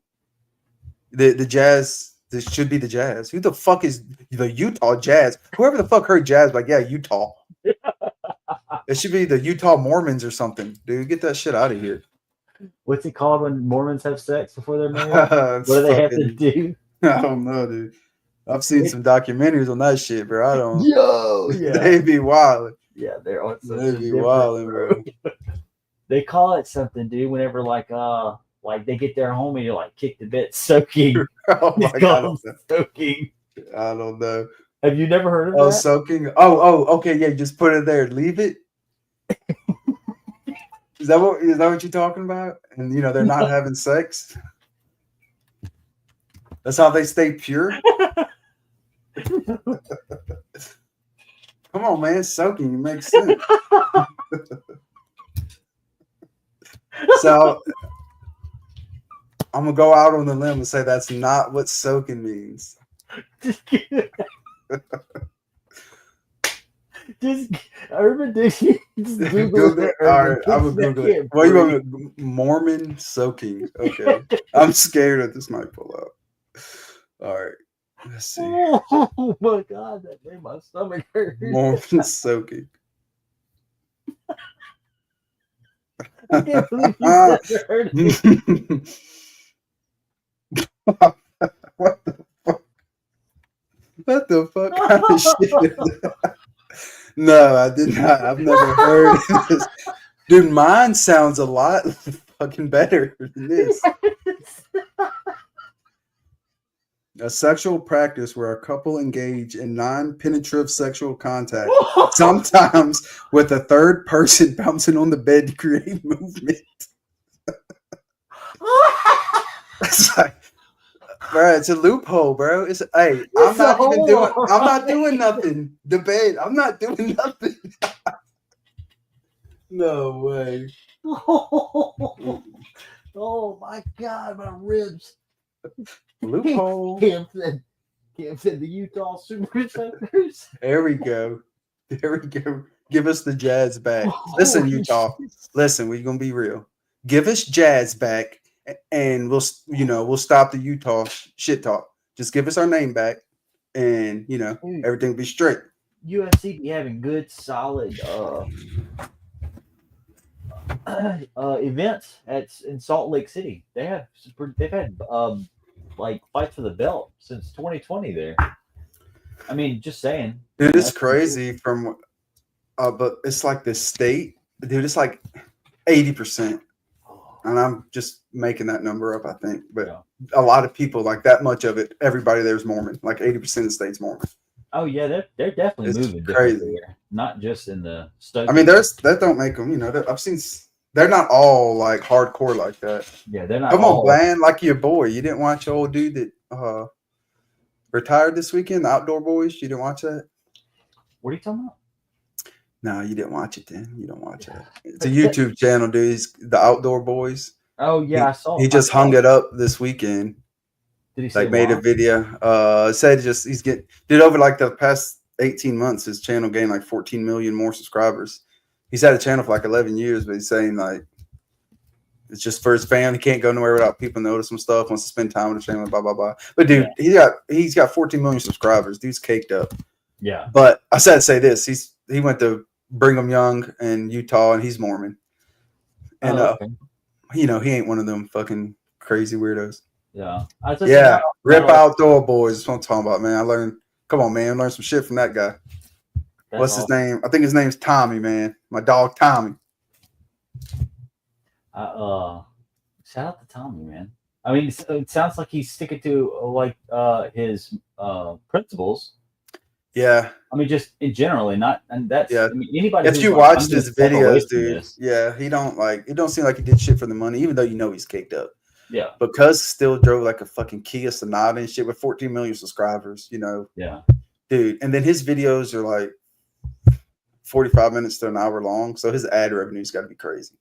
The Jazz, this should be the Jazz. Who the fuck is the Utah Jazz? Whoever the fuck heard Jazz, like, yeah, Utah. It should be the Utah Mormons or something. Dude, get that shit out of here. What's it called when Mormons have sex before they're married? What do they have to do? I don't know, dude. I've seen some documentaries on that shit, bro. I don't. Yo, yeah. They be wild. Yeah, they're on they be wild, bro. They call it something, dude. Whenever like they get their homie to like kick the bed, soaking. Oh my god, soaking. I don't know. Have you never heard of that? Oh, soaking. Oh, okay, yeah. Just put it there. Leave it. Is that what you're talking about? And you know they're not having sex. That's how they stay pure. Come on, man. Soaking makes sense. So I'm gonna go out on the limb and say that's not what soaking means. Urban Dictionary. Just Google Google it. it. All right, I Urban will Google it. Dictionary. What you want me to, Mormon soaking? Okay, I'm scared that this might pull up. All right, let's see. Oh my god, that made my stomach hurt. Mormon soaking. I can't believe you never heard of it. What the fuck? What the fuck kind of shit is that? No, I did not. I've never heard of this. Dude, mine sounds a lot fucking better than this. A sexual practice where a couple engage in non-penetrative sexual contact, sometimes with a third person bouncing on the bed to create movement. It's like, bro, it's a loophole, bro. I'm not doing nothing. The bed, I'm not doing nothing. No way. Oh my god, my ribs. Loophole. Cam said the Utah Super Soakers. There we go. There we go. Give us the Jazz back. Listen, Utah. Listen, we're gonna be real. Give us Jazz back, and we'll stop the Utah shit talk. Just give us our name back, and everything will be straight. UFC be having good, solid events in Salt Lake City. They've had like fights for the belt since 2020 there. I mean, just saying. Dude, it's crazy but it's like the state, dude, it's like 80%. And I'm just making that number up, I think. But a lot of people, like that much of it, everybody there's Mormon. Like 80% of the state's Mormon. Oh yeah, they're definitely moving crazy there. Not just in the study. I mean, that don't make them, I've seen they're not all like hardcore like that. Yeah, they're not. Come on, man, like your boy. You didn't watch the old dude that retired this weekend, the Outdoor Boys? You didn't watch that? What are you talking about? No, you didn't watch it then. You don't watch it. It's a YouTube channel, dude. It's the Outdoor Boys. Oh yeah, I saw. He just hung it up this weekend. Did he say made a video? Said he's getting over like the past 18 months, his channel gained like 14 million more subscribers. He's had a channel for like 11 years, but he's saying like it's just for his family. He can't go nowhere without people notice him stuff. Wants to spend time with the family, blah blah blah. But dude, he's got 14 million subscribers. Dude's caked up. Yeah. But I said to say this: he went to Brigham Young in Utah, and he's Mormon. And he ain't one of them fucking crazy weirdos. Yeah. Rip Outdoor Boys. That's what I'm talking about, man. Come on, man. Learn some shit from that guy. What's his name? I think his name's Tommy, man. My dog, Tommy. Shout out to Tommy, man. I mean, it sounds like he's sticking to his principles. Yeah. I mean, just in generally, not, and that's, I mean, anybody. If you watched his videos, dude, he don't seem like he did shit for the money, even though he's caked up. Yeah. Because still drove like a fucking Kia Sonata and shit with 14 million subscribers, Yeah. Dude. And then his videos are like 45 minutes to an hour long. So his ad revenue's got to be crazy.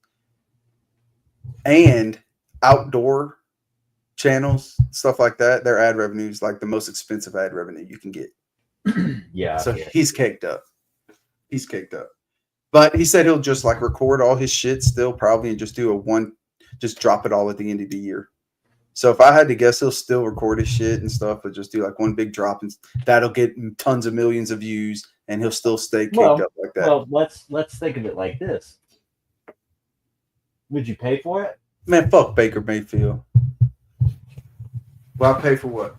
And outdoor channels, stuff like that, their ad revenue is like the most expensive ad revenue you can get. Yeah. So he's caked up. He's caked up. But he said he'll just like record all his shit still probably and just just drop it all at the end of the year. So if I had to guess, he'll still record his shit and stuff, but just do like one big drop and that'll get tons of millions of views and he'll still stay caked up like that. Well, let's think of it like this. Would you pay for it? Man, fuck Baker Mayfield. Well, I pay for what?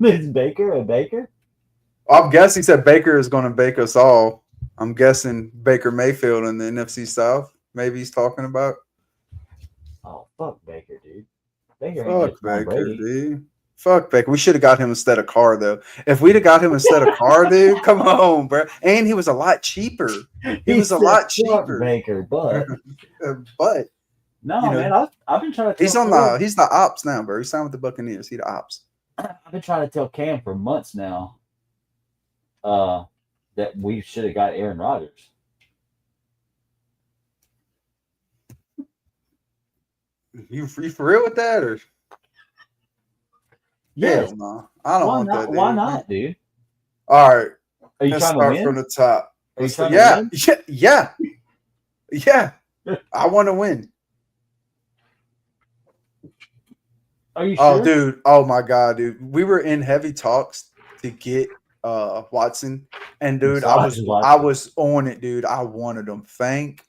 Is Baker a baker? I'm guessing he said Baker is going to bake us all. I'm guessing Baker Mayfield in the NFC South. Maybe he's talking about. Oh, fuck Baker, dude. Fuck Baker, dude. Fuck Baker. We should have got him instead of Carr, though. If we'd have got him instead of Carr, dude, come on, bro. And he was a lot cheaper. He was a lot cheaper. Baker, but no, man. I've been trying to. He's the ops now, bro. He signed with the Buccaneers. He the ops. I've been trying to tell Cam for months now. That we should have got Aaron Rodgers. You for real with that, or? Yeah, no, I don't want that. Dude. Why not, dude? All right. Are you Let's trying to start win? from the top. Are you Let's trying yeah, to win? yeah, yeah, yeah. I want to win. Are you Oh, sure? dude. Oh my God, dude. We were in heavy talks to get Watson, and dude, I Besides Watson. was on it, dude. I wanted him. Thank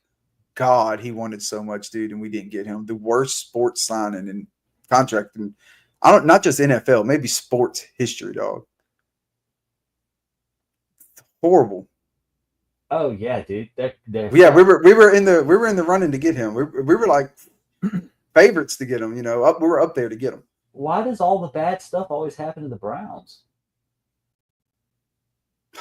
God he wanted so much, dude, and we didn't get him. The worst sports signing and contract, and I don't not just NFL, maybe sports history, dog. Horrible. Oh yeah, dude. Yeah, we were in the running to get him. We were like favorites to get him. You know, we were up there to get him. Why does all the bad stuff always happen to the Browns?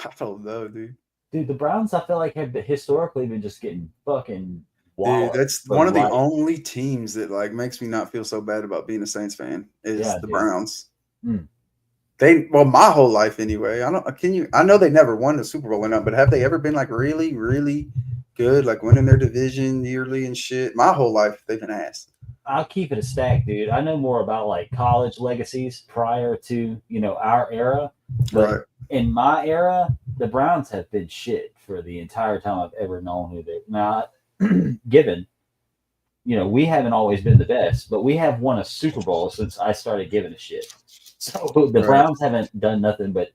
I don't know, dude. Dude, the Browns, I feel like have historically been just getting fucking Dude, walloped that's for one of the life. only teams that like makes me not feel so bad about being a Saints fan is Yeah, the dude. Browns. Hmm. My whole life anyway. I know they never won the Super Bowl or not, but have they ever been like really, really good, like winning their division yearly and shit? My whole life they've been ass. I'll keep it a stack, dude. I know more about like college legacies prior to, our era. But Right. in my era, the Browns have been shit for the entire time I've ever known who they now given, we haven't always been the best, but we have won a Super Bowl since I started giving a shit. So the Right. Browns haven't done nothing but,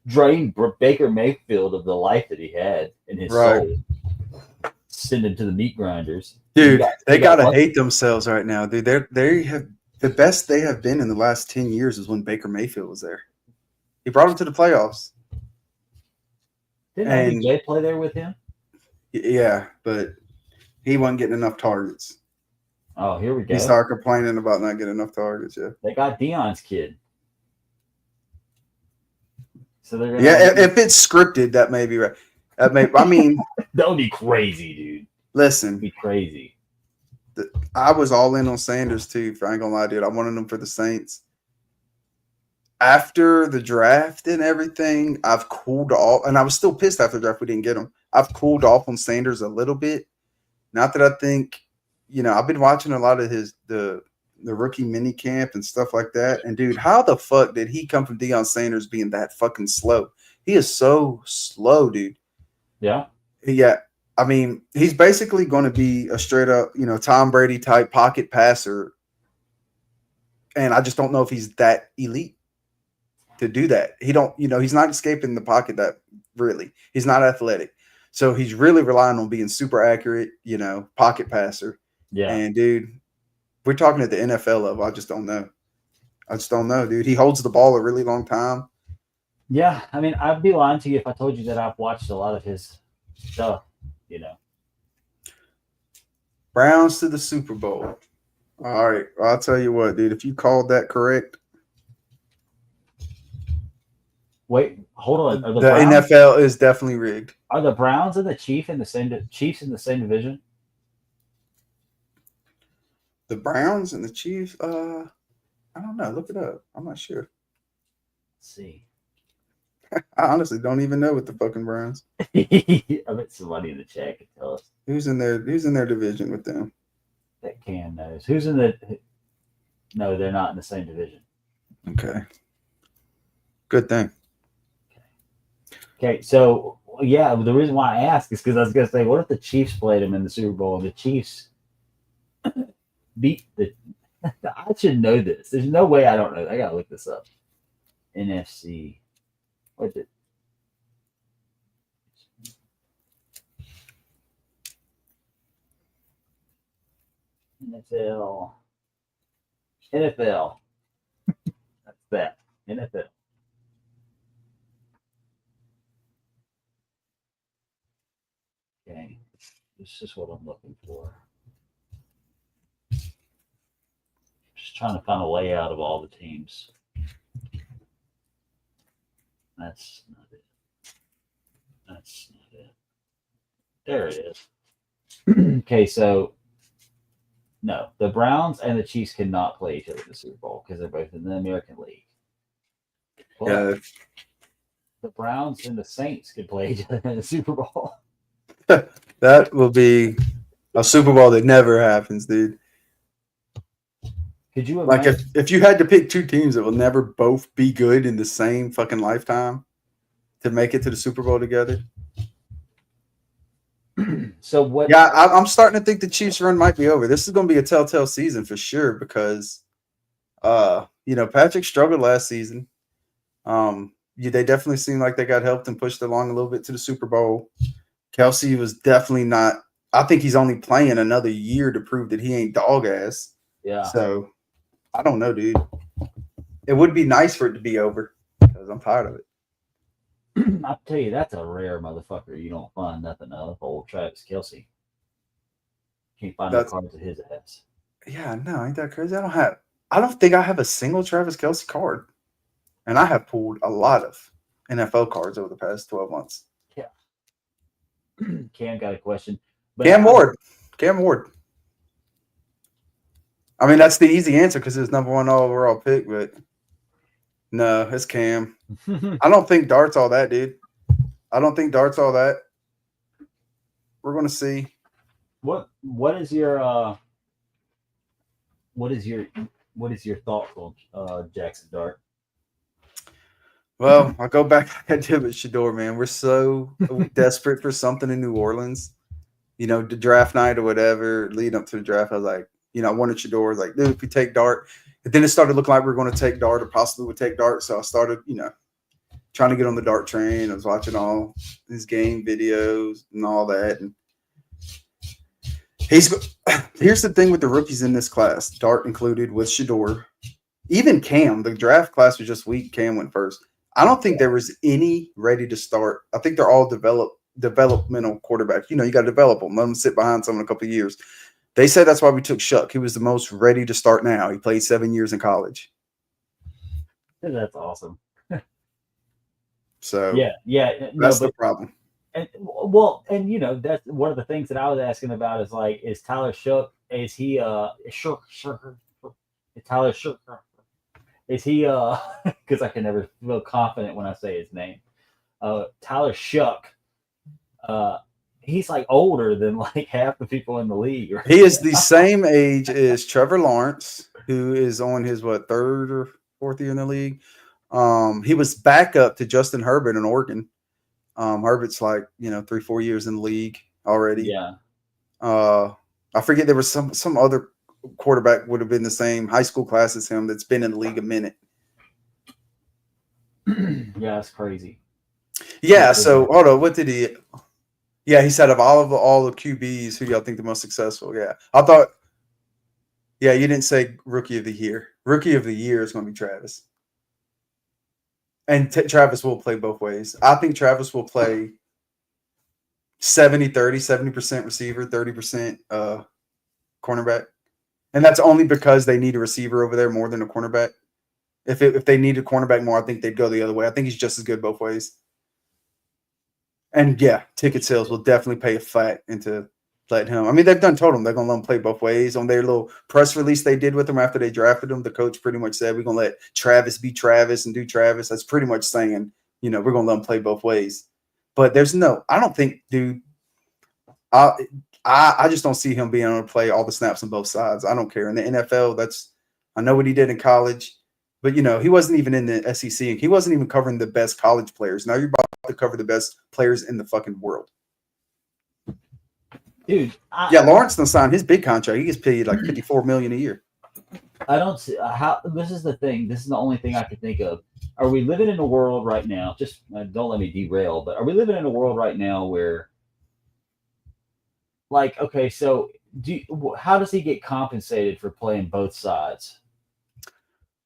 drain Baker Mayfield of the life that he had in his Right. soul. Send him to the meat grinders. Dude, they gotta hate themselves right now, dude. They have the best they have been in the last 10 years is when Baker Mayfield was there. He brought them to the playoffs. Didn't OBJ play there with him? Yeah, but he wasn't getting enough targets. Oh, here we go. He started complaining about not getting enough targets. Yeah, they got Dion's kid. So they're gonna if it's scripted, that may be right. That would be crazy, dude. Listen, that'd be crazy. I was all in on Sanders too. If I ain't gonna lie, dude, I wanted him for the Saints. After the draft and everything, I've cooled off, and I was still pissed after the draft we didn't get him. I've cooled off on Sanders a little bit. Not that I think, I've been watching a lot of the rookie mini camp and stuff like that. And dude, how the fuck did he come from Deion Sanders being that fucking slow? He is so slow, dude. Yeah. Yeah. I mean, he's basically going to be a straight up, Tom Brady type pocket passer. And I just don't know if he's that elite to do that. He's not escaping the pocket that really. He's not athletic. So he's really relying on being super accurate, pocket passer. Yeah. And dude, we're talking at the NFL level. I just don't know, dude. He holds the ball a really long time. Yeah. I mean, I'd be lying to you if I told you that I've watched a lot of his stuff, Browns to the Super Bowl. All right. Well, I'll tell you what, dude. If you called that correct. Wait, hold on. The NFL is definitely rigged. Are the Browns and the Chiefs in the same division? The Browns and the Chiefs? I don't know. Look it up. I'm not sure. Let's see. I honestly don't even know with the fucking Browns. I bet somebody in the chat can tell us. Who's in their division with them? That Cam knows. Who's in the? No, they're not in the same division. Okay. Good thing. Okay, so yeah, the reason why I asked is because I was gonna say, what if the Chiefs played them in the Super Bowl and the Chiefs beat the? I should know this. There's no way I don't know. I gotta look this up. NFC. What's it? NFL. That's that. NFL. Okay. This is what I'm looking for. Just trying to find a layout of all the teams. That's not it. That's not it. There it is. Okay, so no, the Browns and the Chiefs cannot play each other in the Super Bowl because they're both in the American League. But yeah. The Browns and the Saints could play each other in the Super Bowl. That will be a Super Bowl that never happens, dude. Could you imagine? Like if you had to pick two teams that will never both be good in the same fucking lifetime, to make it to the Super Bowl together. So what? Yeah, I'm starting to think the Chiefs' run might be over. This is going to be a telltale season for sure because, Patrick struggled last season. They definitely seemed like they got helped and pushed along a little bit to the Super Bowl. Kelsey was definitely not. I think he's only playing another year to prove that he ain't dog ass. Yeah. So I don't know, dude. It would be nice for it to be over because I'm tired of it. I'll tell you, that's a rare motherfucker. You don't find nothing of old Travis Kelsey. Can't find no cards of his ass. Yeah, no, ain't that crazy? I don't think I have a single Travis Kelsey card. And I have pulled a lot of NFL cards over the past 12 months. Yeah. Cam got a question. Cam Ward. I mean, that's the easy answer because it's number 1 overall pick, but no, it's Cam. I don't think Dart's all that, dude. I don't think Dart's all that. We're gonna see. What is your thoughts on Jackson Dart? Well, I'll go back like I did with Shador, man. We're so desperate for something in New Orleans. The draft night or whatever, leading up to the draft, I was like, I wanted Shador. I was like, dude, if we take Dart. And then it started looking like we were going to take Dart or possibly would take Dart. So I started, trying to get on the Dart train. I was watching all his game videos and all that. And here's the thing with the rookies in this class, Dart included with Shador. Even Cam, the draft class was just weak. Cam went first. I don't think there was any ready to start. I think they're all developmental quarterbacks. You got to develop them. Let them sit behind someone a couple of years. They said that's why we took Shuck. He was the most ready to start now. He played 7 years in college. That's awesome. So yeah, that's the problem. And that's one of the things that I was asking about is like, is Tyler Shook? Is he Shook? Is Tyler Shook? Is he because I can never feel confident when I say his name. Tyler Shook. He's like older than like half the people in the league. Right? He is the same age as Trevor Lawrence, who is on his 3rd or 4th year in the league. He was backup to Justin Herbert in Oregon. Herbert's like 3-4 years in the league already. Yeah. I forget there was some other quarterback would have been the same high school class as him that's been in the league a minute. Yeah, that's crazy. Yeah. So hold on, what did he? Yeah, he said of all the QBs, who y'all think the most successful? Yeah, I thought. Yeah, you didn't say rookie of the year. Rookie of the year is going to be Travis, and Travis will play both ways. I think Travis will play 70-30, 70% receiver, 30% cornerback, and that's only because they need a receiver over there more than a cornerback. If they need a cornerback more, I think they'd go the other way. I think he's just as good both ways. And yeah, ticket sales will definitely pay a fat into letting him. I mean, they've done told him they're going to let him play both ways. On their little press release they did with him after they drafted him, the coach pretty much said, we're going to let Travis be Travis and do Travis. That's pretty much saying, we're going to let him play both ways. But I don't think, dude, I just don't see him being able to play all the snaps on both sides. I don't care. In the NFL, I know what he did in college. But, he wasn't even in the SEC. He wasn't even covering the best college players. Now you're about to cover the best players in the fucking world. Dude. Lawrence done signed his big contract. He gets paid like $54 million a year. I don't see how. This is the thing. This is the only thing I can think of. Are we living in a world right now? Just don't let me derail. But are we living in a world right now where, like, okay, so how does he get compensated for playing both sides?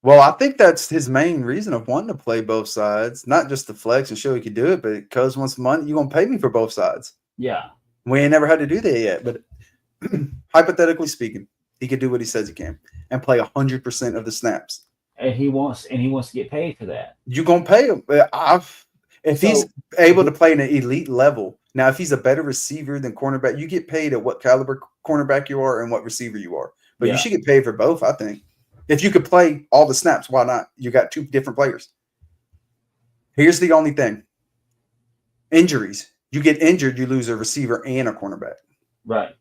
Well, I think that's his main reason of wanting to play both sides, not just to flex and show he could do it, but because once money, you're going to pay me for both sides. Yeah. We ain't never had to do that yet, but hypothetically speaking, he could do what he says he can and play 100% of the snaps. And he wants to get paid for that. You're going to pay him. If he's able to play in an elite level, now if he's a better receiver than cornerback, you get paid at what caliber cornerback you are and what receiver you are. But you should get paid for both, I think. If you could play all the snaps, why not? You got two different players. Here's the only thing. Injuries. You get injured, you lose a receiver and a cornerback. Right.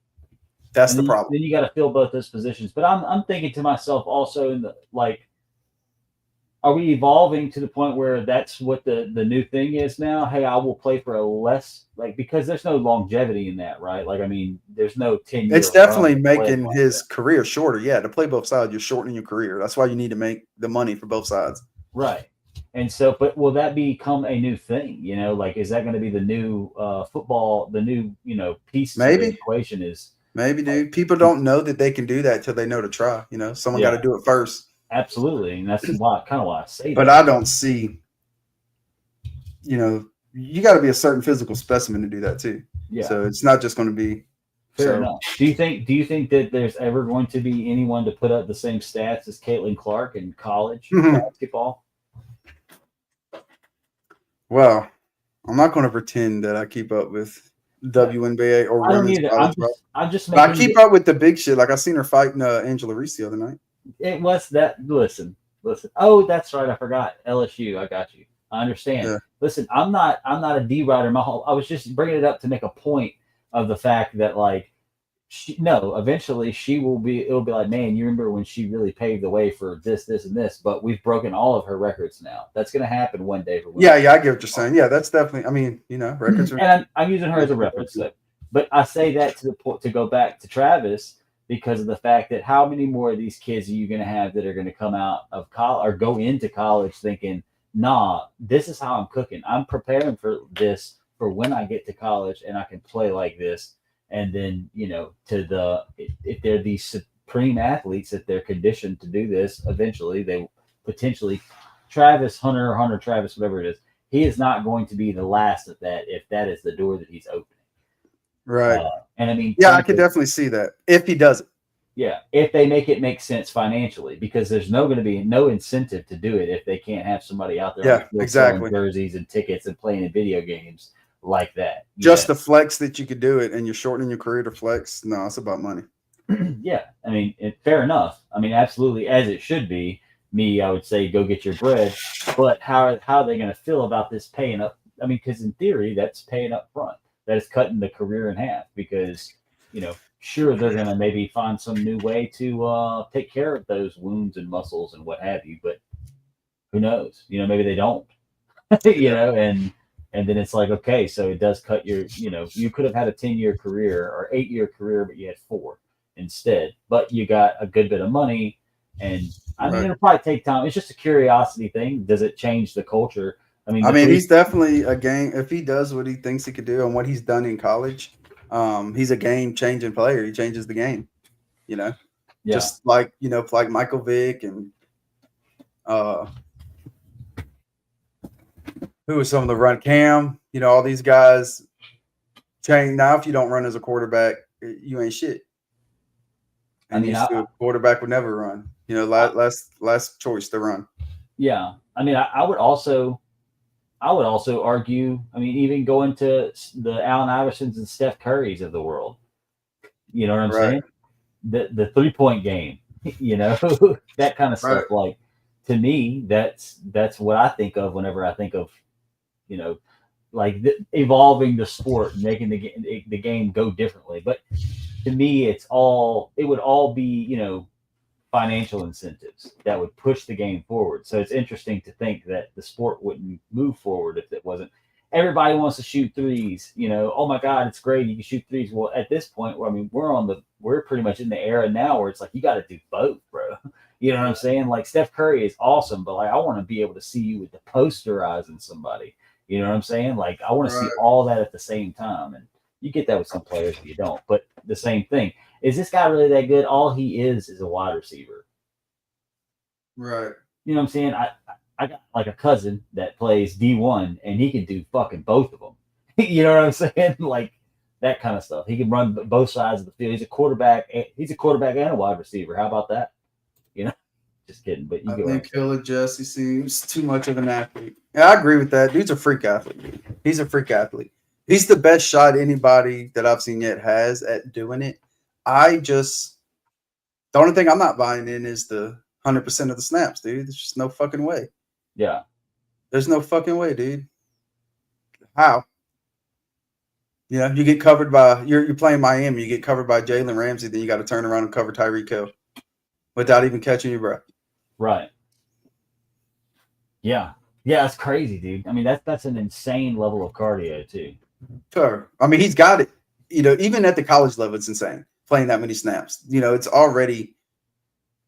That's the problem. Then you got to fill both those positions. But I'm thinking to myself also in the are we evolving to the point where that's what the new thing is now? Hey, I will play for a less, like, because there's no longevity in that, right? Like, I mean, there's no 10-year It's run definitely of playing making like his that. career shorter. Yeah, to play both sides, you're shortening your career. That's why you need to make the money for both sides. Right. And so, but will that become a new thing? You know, like, is that going to be the new football, the new, piece to the Maybe, equation is maybe, like, dude. People don't know that they can do that till they know to try. Someone got yeah, to do it first. absolutely. And that's why, kind of why I say But that. I don't see, you got to be a certain physical specimen to do that too. Yeah. So it's not just going to be. Fair So enough. Do you think that there's ever going to be anyone to put up the same stats as Caitlin Clark in college basketball? well, I'm not going to pretend that I keep up with WNBA or I don't women's either. I'm basketball. just I'm just But I making keep up with the big shit. Like I seen her fighting Angela Reese the other night. it was that listen. Oh, that's right. I forgot LSU. I got you. I understand. Yeah. Listen, I'm not a D writer. I was just bringing it up to make a point of the fact that like no, eventually she will be. It'll be like, man, you remember when she really paved the way for this, and this, but we've broken all of her records now. That's going to happen one day for women. Yeah, I get what you're saying. Yeah, that's definitely. I mean, records are. And I'm using her as a reference, but I say that to the point to go back to Travis because of the fact that how many more of these kids are you going to have that are going to come out of college or go into college thinking, nah, this is how I'm cooking. I'm preparing for this for when I get to college and I can play like this. And then, if they're these supreme athletes that they're conditioned to do this, eventually they potentially Hunter Travis, whatever it is, he is not going to be the last of that if that is the door that he's opening. Right. And I mean, Yeah, I could definitely see that if he does it. Yeah, if they make it make sense financially, because there's going to be no incentive to do it if they can't have somebody out there on Yeah, the field exactly. selling jerseys and tickets and playing in video games like that. Just the flex that you could do it, and you're shortening your career to flex. No, it's about money. Yeah, I mean, fair enough. I mean, absolutely, as it should be. Me, I would say, go get your bread. But how are they going to feel about this paying up? I mean, because in theory, that's paying up front. That is cutting the career in half because, sure, they're going to maybe find some new way to take care of those wounds and muscles and what have you. But who knows? Maybe they don't. And then it's like, okay, so it does cut your. You could have had a 10-year career or 8-year career, but you had 4 instead. But you got a good bit of money, and I mean, it'll probably take time. It's just a curiosity thing. Does it change the culture? I mean, he's definitely a game. If he does what he thinks he could do and what he's done in college, he's a game-changing player. He changes the game. Just like like Michael Vick and who was some of the run Cam. All these guys change. Now, if you don't run as a quarterback, you ain't shit. And a quarterback would never run. Last choice to run. Yeah, I mean, I would also argue. I mean, even going to the Allen Iversons and Steph Currys of the world. You know what I'm saying? The 3-point game. That kind of stuff. Right. Like to me, that's what I think of whenever I think of, evolving the sport, making the game go differently. But to me, it would all be, financial incentives that would push the game forward. So it's interesting to think that the sport wouldn't move forward if it wasn't. Everybody wants to shoot threes. Oh my God, it's great. You can shoot threes. Well, at this point, I mean, we're pretty much in the era now where it's like, you got to do both, bro. You know what I'm saying? Like Steph Curry is awesome, but like, I want to be able to see you with the posterizing somebody. You know what I'm saying? Like, I want to see all that at the same time. And you get that with some players, but you don't. But the same thing. Is this guy really that good? All he is a wide receiver. Right. You know what I'm saying? I got like a cousin that plays D1 and he can do fucking both of them. You know what I'm saying? Like that kind of stuff. He can run both sides of the field. He's a quarterback and a wide receiver. How about that? Just kidding. But I think Killer Jesse seems too much of an athlete. Yeah, I agree with that. Dude's a freak athlete. He's a freak athlete. He's the best shot anybody that I've seen yet has at doing it. The only thing I'm not buying in is the 100% of the snaps, dude. There's just no fucking way. Yeah. There's no fucking way, dude. How? You get covered by you're playing Miami, you get covered by Jalen Ramsey, then you got to turn around and cover Tyreek Hill without even catching your breath. Right. Yeah. Yeah, that's crazy, dude. I mean, that's an insane level of cardio too. Sure. I mean, he's got it. Even at the college level, it's insane playing that many snaps. It's already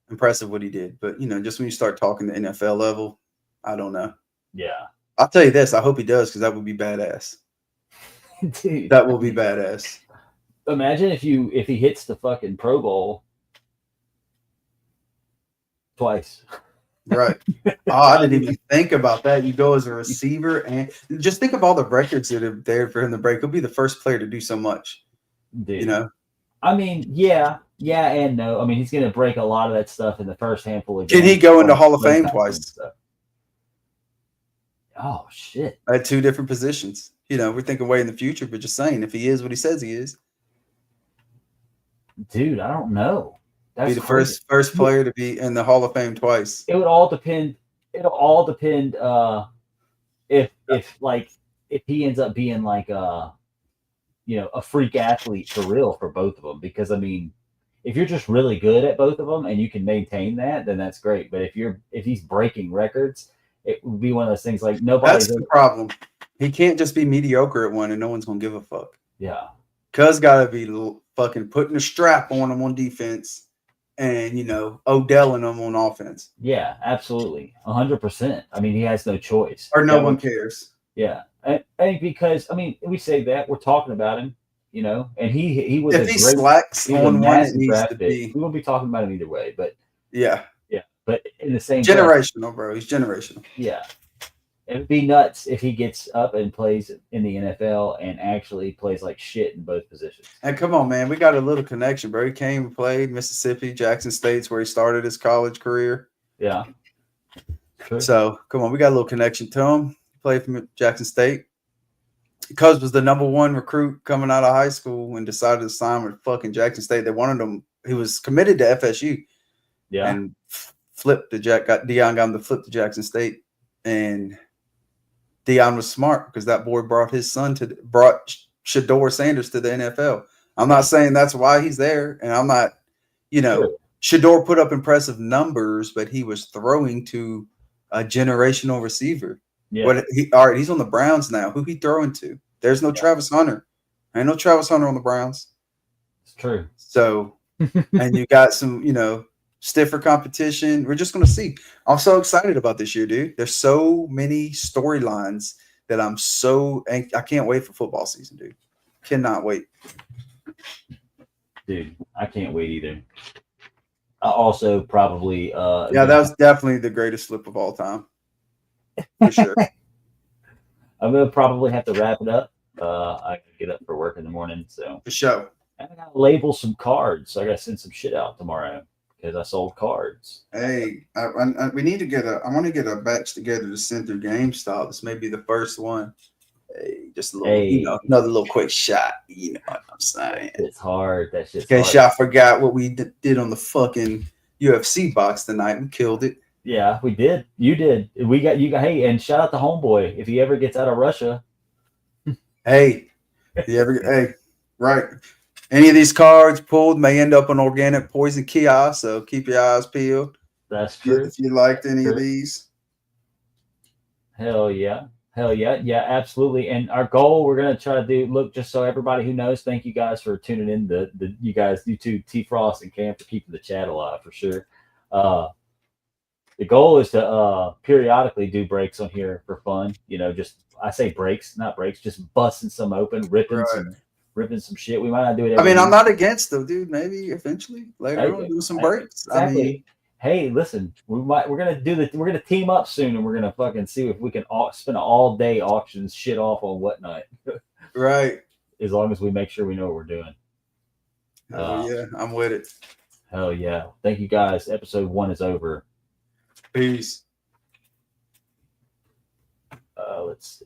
impressive what he did. But just when you start talking the NFL level, I don't know. Yeah. I'll tell you this: I hope he does, because that would be badass. Dude, That will be badass. imagine if he hits the fucking Pro Bowl twice. Right. Oh, I didn't even think about that. You go as a receiver, and just think of all the records that are there for him to break. He'll be the first player to do so much. Dude. I mean, yeah and no. I mean, he's going to break a lot of that stuff in the first handful of games. Can he go into Hall of Fame twice? Oh, shit. At two different positions. We're thinking way in the future, but just saying, if he is what he says he is. Dude, I don't know. That's be the first player to be in the Hall of Fame twice. It would all depend. It'll all depend if he ends up being like a freak athlete for real for both of them. Because I mean, if you're just really good at both of them and you can maintain that, then that's great. But if he's breaking records, it would be one of those things like nobody. That's the problem. He can't just be mediocre at one and no one's gonna give a fuck. Yeah, Cuz gotta be fucking putting a strap on him on defense, and Odelling them on offense. Yeah, absolutely, 100%. I mean, he has no choice, or no one cares. Yeah, and because I mean, we say that we're talking about him, and he was if he slacks on one, it needs to be. We won't be talking about him either way, but yeah. But in the same generational, bro, he's generational. Yeah, it'd be nuts if he gets up and plays in the NFL and actually plays like shit in both positions. And come on, man, we got a little connection, bro. He came and played Mississippi, Jackson State's where he started his college career. Yeah. Sure. So come on, we got a little connection to him. He played for Jackson State. Cuz was the number one recruit coming out of high school and decided to sign with fucking Jackson State. They wanted him. He was committed to FSU. Yeah. And Deion got him to flip to Jackson State, and Deion was smart because that boy brought Shedeur Sanders to the NFL. I'm not saying that's why he's there, and I'm not, sure. Shedeur put up impressive numbers, but he was throwing to a generational receiver. Yeah. All right, he's on the Browns now. Who he throwing to? There's no Travis Hunter. Ain't no Travis Hunter on the Browns. It's true. So, and you got some, stiffer competition. We're just going to see. I'm so excited about this year, dude. There's so many storylines that I can't wait for football season, dude. Cannot wait. Dude, I can't wait either. I also probably that was definitely the greatest slip of all time. For sure. I'm going to probably have to wrap it up. I can get up for work in the morning, so. For sure. I got to label some cards. So I got to send some shit out tomorrow. Because I sold cards. Hey, we need to I want to get a batch together to send through GameStop. This may be the first one. Hey, just a little, another little quick shot. You know what I'm saying? It's hard. That shit's hard. In case y'all forgot what we did on the fucking UFC box tonight. We killed it. Yeah, we did. You did. Hey, and shout out to Homeboy if he ever gets out of Russia. Hey, right. Any of these cards pulled may end up on organic poison kiosk, so keep your eyes peeled. That's true. If you liked any of these. Hell yeah. Yeah, absolutely. And our goal, we're going to try to do, just so everybody who knows, thank you guys for tuning in. You two, T Frost and Cam, for keeping the chat alive for sure. The goal is to periodically do breaks on here for fun. I say breaks, not breaks, just busting some open, ripping some shit. We might not do it. I'm not against them, dude. Maybe eventually later on do some breaks. Exactly. Hey, listen, we're gonna team up soon, and we're gonna fucking see if we can spend all day auctions shit off on whatnot. Right. As long as we make sure we know what we're doing. Yeah, I'm with it. Hell yeah! Thank you guys. Episode 1 is over. Peace. Let's see.